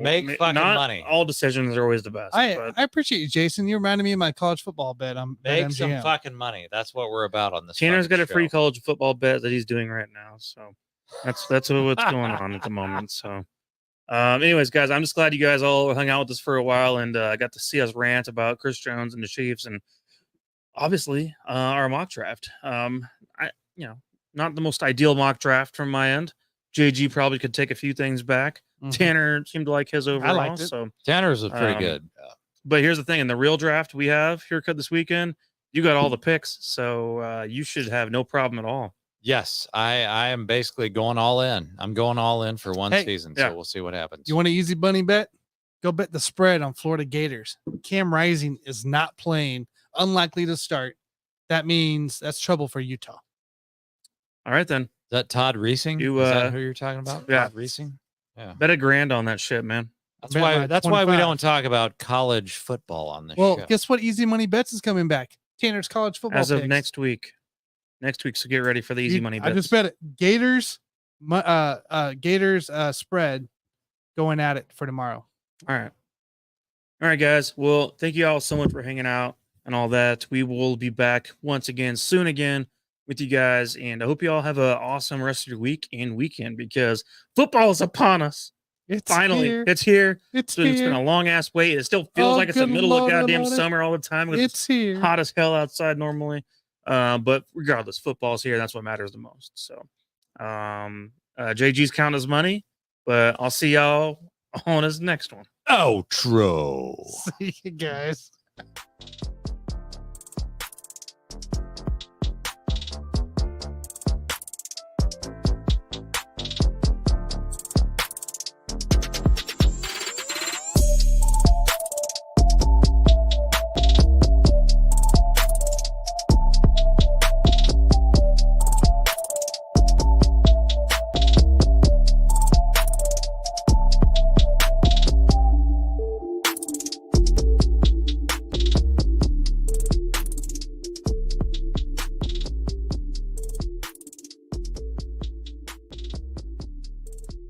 Make fucking not money. all decisions are always the best. I but appreciate you, Jason. You reminded me of my college football bet. I'm Make some fucking money. That's what we're about on this. Tanner's got fucking a free show. college football bet that he's doing right now. So that's what's going on at the moment. So anyways, guys, I'm just glad you guys all hung out with us for a while and got to see us rant about Chris Jones and the Chiefs and obviously our mock draft. Not the most ideal mock draft from my end. JG probably could take a few things back. Mhm. Tanner seemed to like his overall. liked it. So Tanner's was pretty good. but here's the thing: in the real draft we have haircut this weekend, you got all the picks, so you should have no problem at all. Yes, I am basically going all in. I'm going all in for one Hey, season, yeah. so we'll see what happens. You want an easy bunny bet? Go bet the spread on Florida Gators. Cam Rising is not playing, unlikely to start. That means that's trouble for Utah. All right then, Is that Todd Reesing? You, Is that who you're talking about? yeah. Todd Reesing? Yeah. bet $1,000 on that shit, man. That's Bet why like that's why we 25. don't talk about college football on this Well, show. guess what? Easy Money Bets is coming back. Tanner's college football As of picks. next week, so get ready for the easy money I bets. just bet it. Gators spread going at it for tomorrow. All right, guys. Well, thank you all so much for hanging out and all that. We will be back once again soon again with you guys, and I hope you all have an awesome rest of your week and weekend because football is upon us. It's Finally, here. it's here. It's It's been here. a long ass wait. It still feels Oh, like it's the good middle of Lord, goddamn Lord. summer all the time. It's here. hot as hell outside normally. But regardless, football's here. That's what matters the most. So, JG's count his money, but I'll see y'all on his next one. Outro. See you guys.